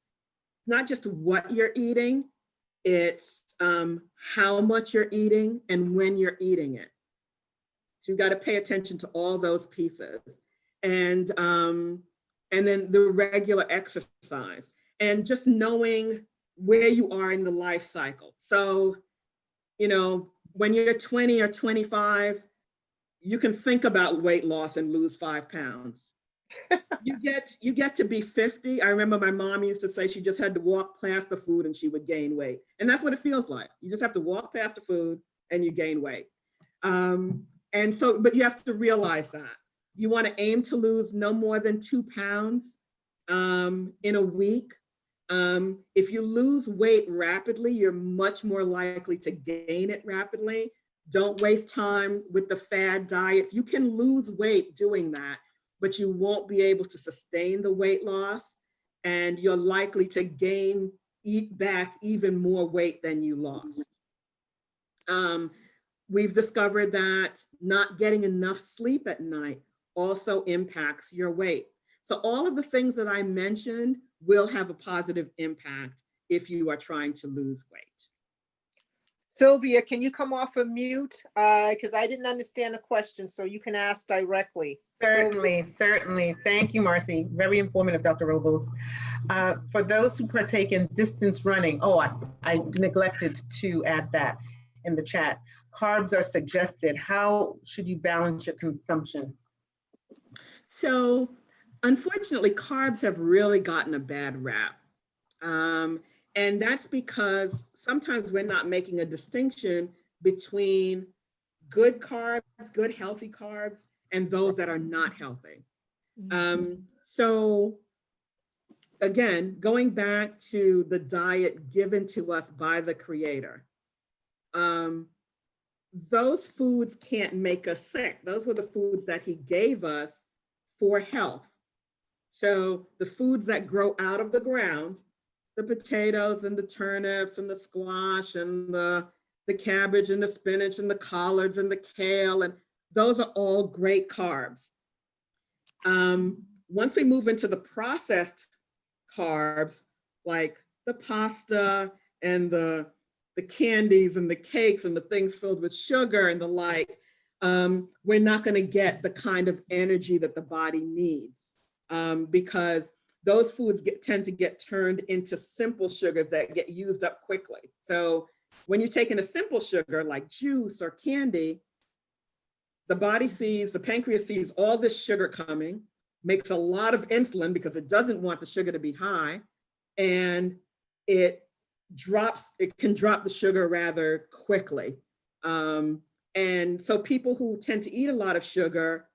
what you're eating, it's how much you're eating and when you're eating it. So you've got to pay attention to all those pieces. And then the regular exercise and just knowing where you are in the life cycle. So, you know, when you're 20 or 25, you can think about weight loss and lose 5 pounds. You get to be 50. I remember my mom used to say she just had to walk past the food and she would gain weight. And that's what it feels like. You just have to walk past the food and you gain weight. And so, but you have to realize that. You want to aim to lose no more than 2 pounds in a week. If you lose weight rapidly, you're much more likely to gain it rapidly. Don't waste time with the fad diets. You can lose weight doing that, but you won't be able to sustain the weight loss, and you're likely to eat back even more weight than you lost. We've discovered that not getting enough sleep at night also impacts your weight. So all of the things that I mentioned will have a positive impact if you are trying to lose weight. Sylvia, can you come off of mute? Because I didn't understand the question, so you can ask directly. Certainly. Thank you, Marcy. Very informative, Dr. Robles. For those who partake in distance running, I neglected to add that in the chat. Carbs are suggested. How should you balance your consumption? So, unfortunately, carbs have really gotten a bad rap. And that's because sometimes we're not making a distinction between good carbs, good healthy carbs, and those that are not healthy. So again, going back to the diet given to us by the Creator, those foods can't make us sick. Those were the foods that He gave us for health. So the foods that grow out of the ground, the potatoes and the turnips and the squash and the cabbage and the spinach and the collards and the kale, and those are all great carbs. Once we move into the processed carbs, like the pasta and the candies and the cakes and the things filled with sugar and the like, we're not going to get the kind of energy that the body needs, because those foods tend to get turned into simple sugars that get used up quickly. So when you take in a simple sugar like juice or candy, the pancreas sees all this sugar coming, makes a lot of insulin because it doesn't want the sugar to be high, and it can drop the sugar rather quickly. And so people who tend to eat a lot of sugar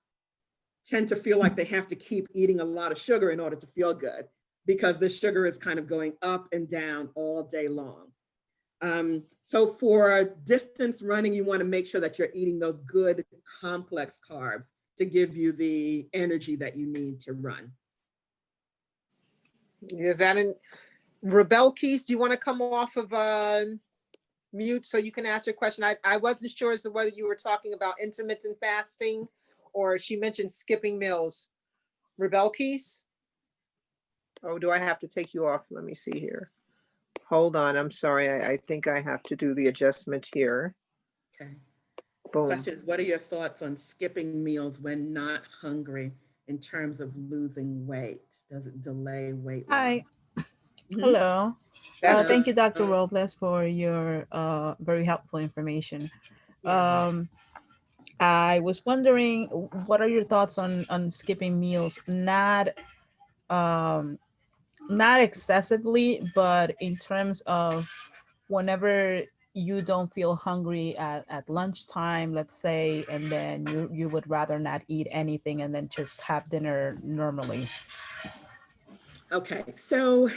tend to feel like they have to keep eating a lot of sugar in order to feel good, because the sugar is kind of going up and down all day long. So for distance running, you want to make sure that you're eating those good complex carbs to give you the energy that you need to run. Is that Rebel Keys, do you want to come off of mute so you can ask your question? I wasn't sure as to whether you were talking about intermittent fasting or she mentioned skipping meals. Rebel Keys? Oh, do I have to take you off? Let me see here. Hold on, I'm sorry. I think I have to do the adjustment here. Okay. Boom. Question is, what are your thoughts on skipping meals when not hungry in terms of losing weight? Does it delay weight loss? Hi. Mhm. Hello. That's Thank you, Dr. Robles, for your very helpful information. I was wondering, what are your thoughts on skipping meals? Not excessively, but in terms of whenever you don't feel hungry at lunchtime, let's say, and then you would rather not eat anything and then just have dinner normally. Okay, so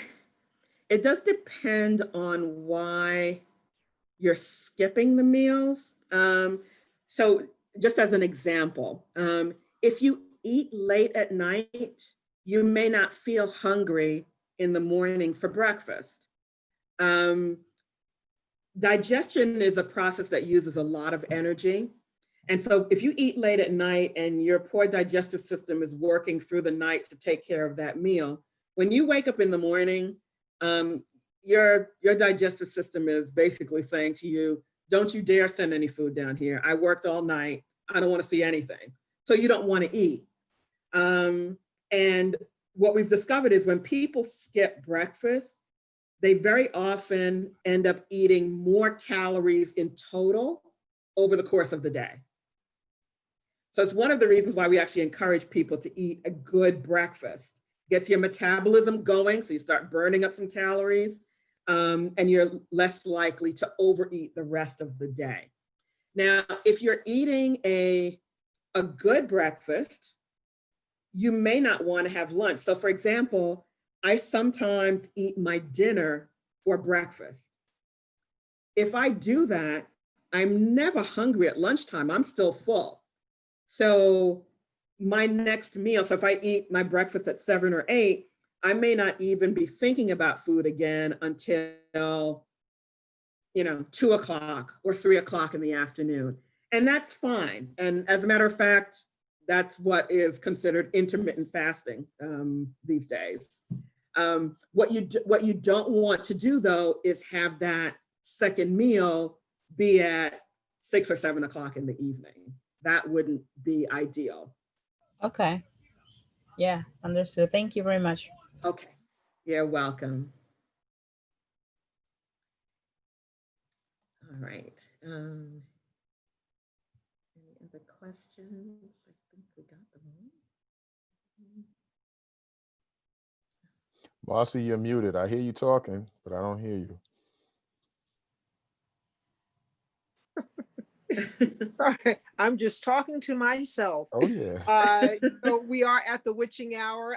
it does depend on why you're skipping the meals. So just as an example, if you eat late at night, you may not feel hungry in the morning for breakfast. Digestion is a process that uses a lot of energy. And so if you eat late at night and your poor digestive system is working through the night to take care of that meal, when you wake up in the morning, your digestive system is basically saying to you, don't you dare send any food down here. I worked all night. I don't want to see anything. So you don't want to eat. And what we've discovered is when people skip breakfast, they very often end up eating more calories in total over the course of the day. So it's one of the reasons why we actually encourage people to eat a good breakfast. Gets your metabolism going, so you start burning up some calories, and you're less likely to overeat the rest of the day. Now, if you're eating a good breakfast, you may not want to have lunch. So for example, I sometimes eat my dinner for breakfast. If I do that, I'm never hungry at lunchtime. I'm still full. So my next meal, so if I eat my breakfast at 7 or 8, I may not even be thinking about food again until, 2 o'clock or 3 o'clock in the afternoon. And that's fine. And as a matter of fact, that's what is considered intermittent fasting these days. What you don't want to do though is have that second meal be at 6 or 7 o'clock in the evening. That wouldn't be ideal. Okay. Yeah, understood. Thank you very much. Okay, you're welcome. All right. Any other questions? I think we got them all. Marcy, you're muted. I hear you talking, but I don't hear you. Sorry, I'm just talking to myself. Oh, yeah. So we are at the witching hour.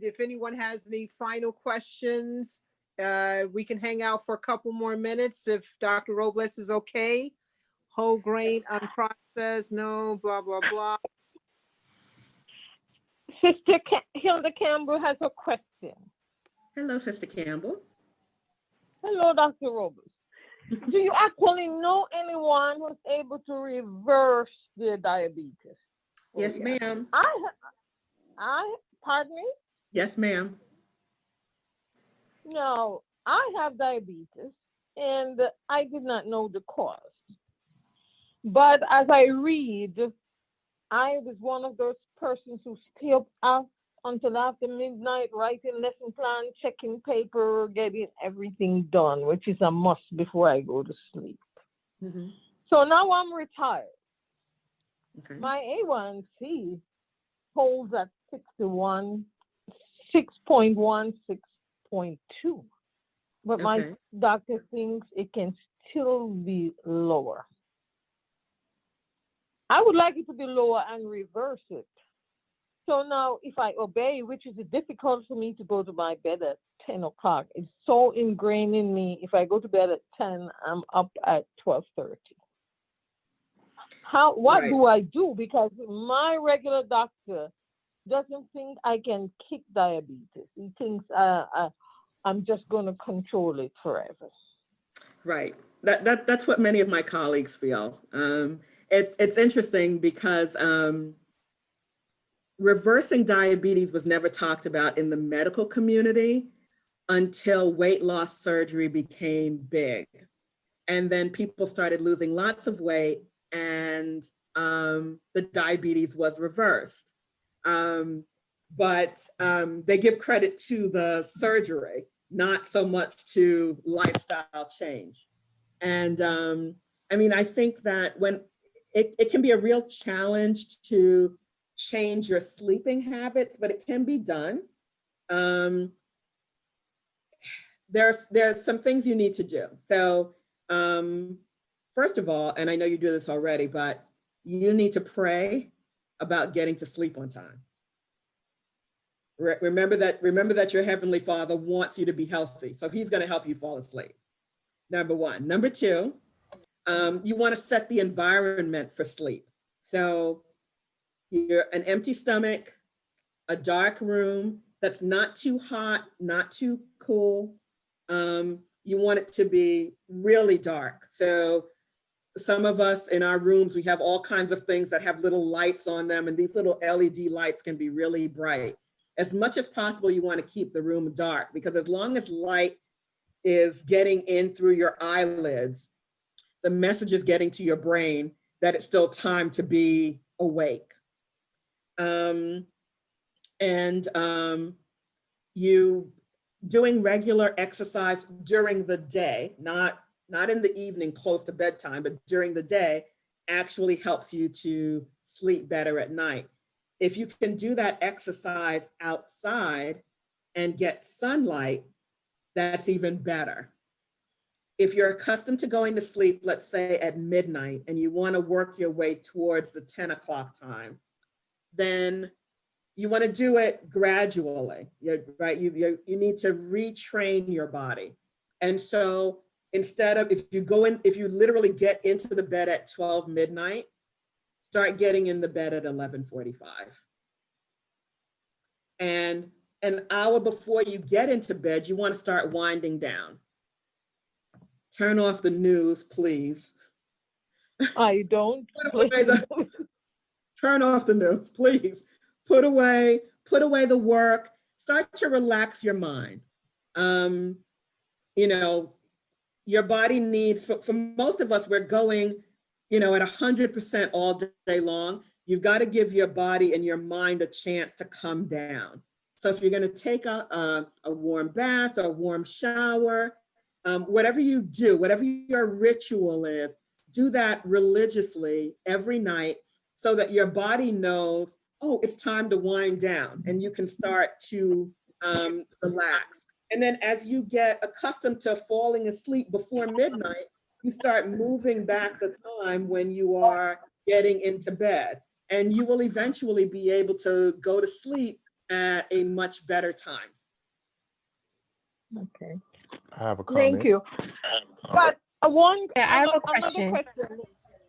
If anyone has any final questions, we can hang out for a couple more minutes if Dr. Robles is okay. Whole grain, unprocessed, no, blah, blah, blah. Sister Hilda Campbell has a question. Hello, Sister Campbell. Hello, Dr. Robles. Do you actually know anyone who's able to reverse their diabetes? Yes, ma'am. Pardon me? Yes, ma'am. No, I have diabetes and I did not know the cause. But as I read, I was one of those persons who stayed up until after midnight, writing lesson plan, checking paper, getting everything done, which is a must before I go to sleep. Mm-hmm. So now I'm retired. Okay. My A1C holds at 6.1, 6.2. But my doctor thinks it can still be lower. I would like it to be lower and reverse it. So now if I obey, which is difficult for me to go to my bed at 10 o'clock, it's so ingrained in me. If I go to bed at 10, I'm up at 12:30. What do I do? Because my regular doctor doesn't think I can kick diabetes. He thinks I'm just going to control it forever. Right. That's what many of my colleagues feel. It's interesting because reversing diabetes was never talked about in the medical community until weight loss surgery became big. And then people started losing lots of weight and the diabetes was reversed. But they give credit to the surgery, not so much to lifestyle change. And I mean, I think that when it can be a real challenge to change your sleeping habits, but it can be done. There are some things you need to do. So first of all, and I know you do this already, but you need to pray about getting to sleep on time. Remember that your Heavenly Father wants you to be healthy, so He's going to help you fall asleep. Number one. Number two, you want to set the environment for sleep. So you're an empty stomach, a dark room that's not too hot, not too cool. You want it to be really dark. So some of us in our rooms, we have all kinds of things that have little lights on them, and these little LED lights can be really bright. As much as possible, you want to keep the room dark, because as long as light is getting in through your eyelids, the message is getting to your brain that it's still time to be awake. You doing regular exercise during the day, not in the evening close to bedtime, but during the day, actually helps you to sleep better at night. If you can do that exercise outside and get sunlight, that's even better. If you're accustomed to going to sleep, let's say at midnight, and you want to work your way towards the 10 o'clock time, then you want to do it gradually, right? You need to retrain your body. And so instead of, if you literally get into the bed at 12 midnight, start getting in the bed at 11:45. And an hour before you get into bed, you want to start winding down. Turn off the news, please. I don't. Turn off the news, please. Put away the work. Start to relax your mind. Your body needs, for most of us, we're going, at 100% all day long. You've got to give your body and your mind a chance to come down. So if you're going to take a warm bath or a warm shower, whatever you do, whatever your ritual is, do that religiously every night so that your body knows, oh, it's time to wind down, and you can start to relax. And then as you get accustomed to falling asleep before midnight, you start moving back the time when you are getting into bed, and you will eventually be able to go to sleep at a much better time. Okay. I have a comment. Thank you. But I have a another question.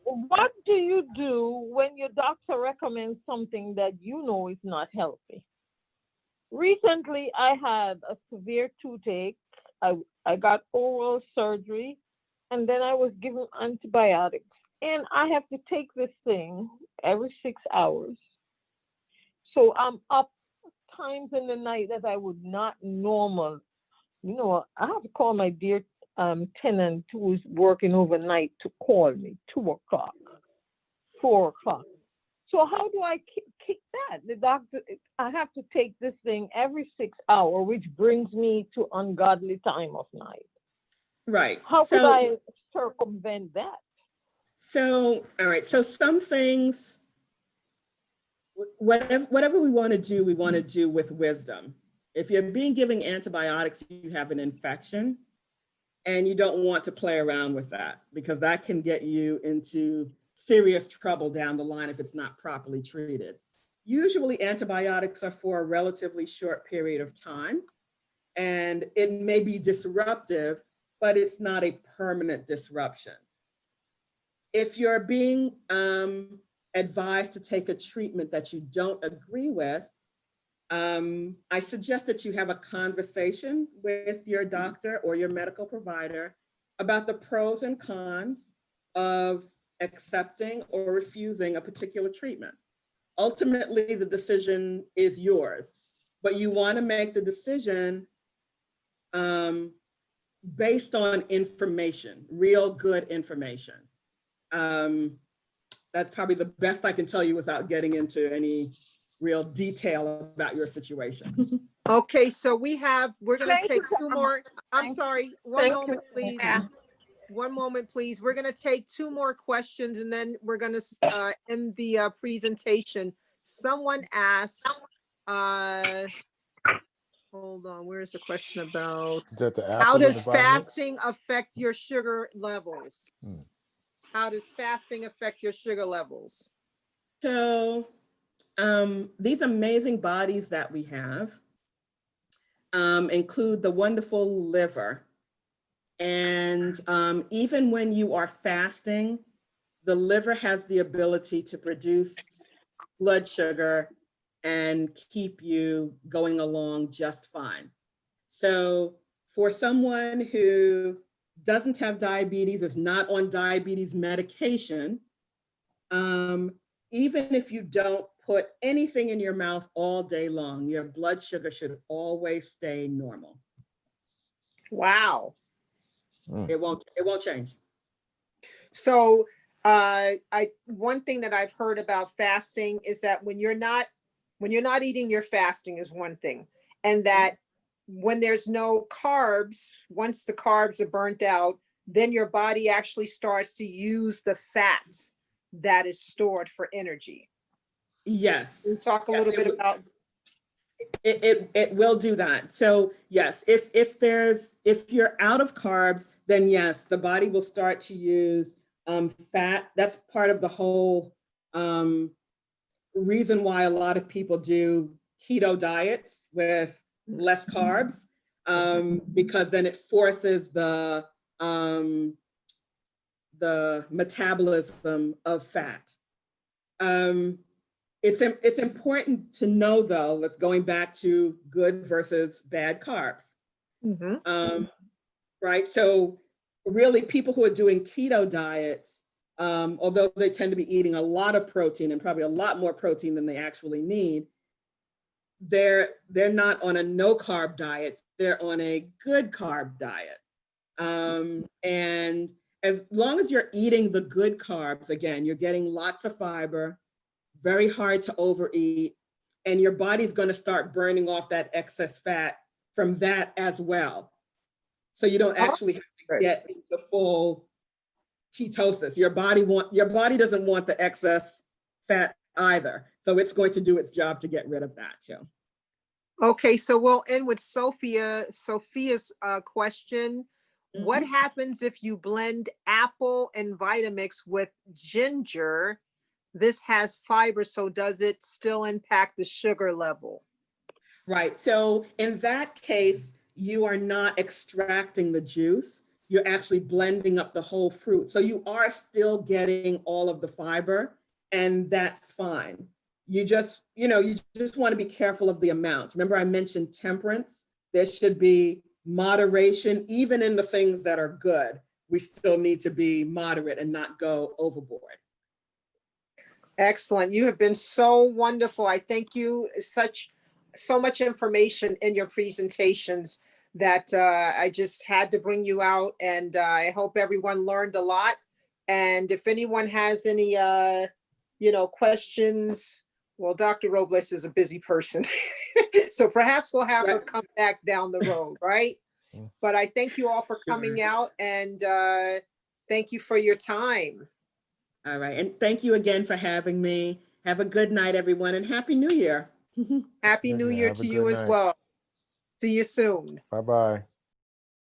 What do you do when your doctor recommends something that you know is not healthy? Recently, I had a severe toothache. I got oral surgery, and then I was given antibiotics. And I have to take this thing every 6 hours. So I'm up times in the night that I would not normal. I have to call my dear tenant who's working overnight to call me 2 o'clock, 4 o'clock. So how do I kick that? The doctor, I have to take this thing every 6 hours, which brings me to ungodly time of night. Right. How could I circumvent that? So, all right. So some things, whatever we want to do with wisdom. If you're being given antibiotics, you have an infection, and you don't want to play around with that, because that can get you into serious trouble down the line if it's not properly treated. Usually antibiotics are for a relatively short period of time, and it may be disruptive, but it's not a permanent disruption. If you're being advised to take a treatment that you don't agree with, I suggest that you have a conversation with your doctor or your medical provider about the pros and cons of accepting or refusing a particular treatment. Ultimately, the decision is yours, but you want to make the decision based on information, real good information. That's probably the best I can tell you without getting into any real detail about your situation. Okay, so we're going to take 2 more. I'm sorry, one moment, please. Yeah. One moment, please. We're going to take 2 more questions, and then we're going to end the presentation. Someone asked, hold on, where's the question about? Is that the How apple does and the vitamins? fasting affect your sugar levels? How does fasting affect your sugar levels? So these amazing bodies that we have include the wonderful liver. And even when you are fasting, the liver has the ability to produce blood sugar and keep you going along just fine. So for someone who doesn't have diabetes, is not on diabetes medication, even if you don't put anything in your mouth all day long, your blood sugar should always stay normal. Wow. It won't change. So one thing that I've heard about fasting is that when you're not eating, your fasting is one thing. And that when there's no carbs, once the carbs are burnt out, then your body actually starts to use the fat that is stored for energy. Yes. Can you talk a little bit about? It will do that. So yes, if you're out of carbs, then yes, the body will start to use fat. That's part of the whole reason why a lot of people do keto diets with less carbs, because then it forces the metabolism of fat. It's important to know, though, let's going back to good versus bad carbs. Right? So really, people who are doing keto diets, although they tend to be eating a lot of protein and probably a lot more protein than they actually need, they're not on a no carb diet, they're on a good carb diet. And as long as you're eating the good carbs, again, you're getting lots of fiber, very hard to overeat, and your body's going to start burning off that excess fat from that as well. So you don't actually have to get the full ketosis. Your body doesn't want the excess fat either. So it's going to do its job to get rid of that too. Okay, so we'll end with Sophia's question. What happens if you blend apple and Vitamix with ginger? This has fiber, so does it still impact the sugar level? Right. So in that case, you are not extracting the juice. You're actually blending up the whole fruit. So you are still getting all of the fiber, and that's fine. You just want to be careful of the amount. Remember, I mentioned temperance. There should be moderation, even in the things that are good. We still need to be moderate and not go overboard. Excellent. You have been so wonderful. I thank you. So much information in your presentations that I just had to bring you out, and I hope everyone learned a lot. And if anyone has any questions, well, Dr. Robles is a busy person, so perhaps we'll have her come back down the road, right? But I thank you all for coming out, and thank you for your time. All right. And thank you again for having me. Have a good night, everyone, and Happy New Year. Happy New Year to you as well. See you soon. Bye-bye.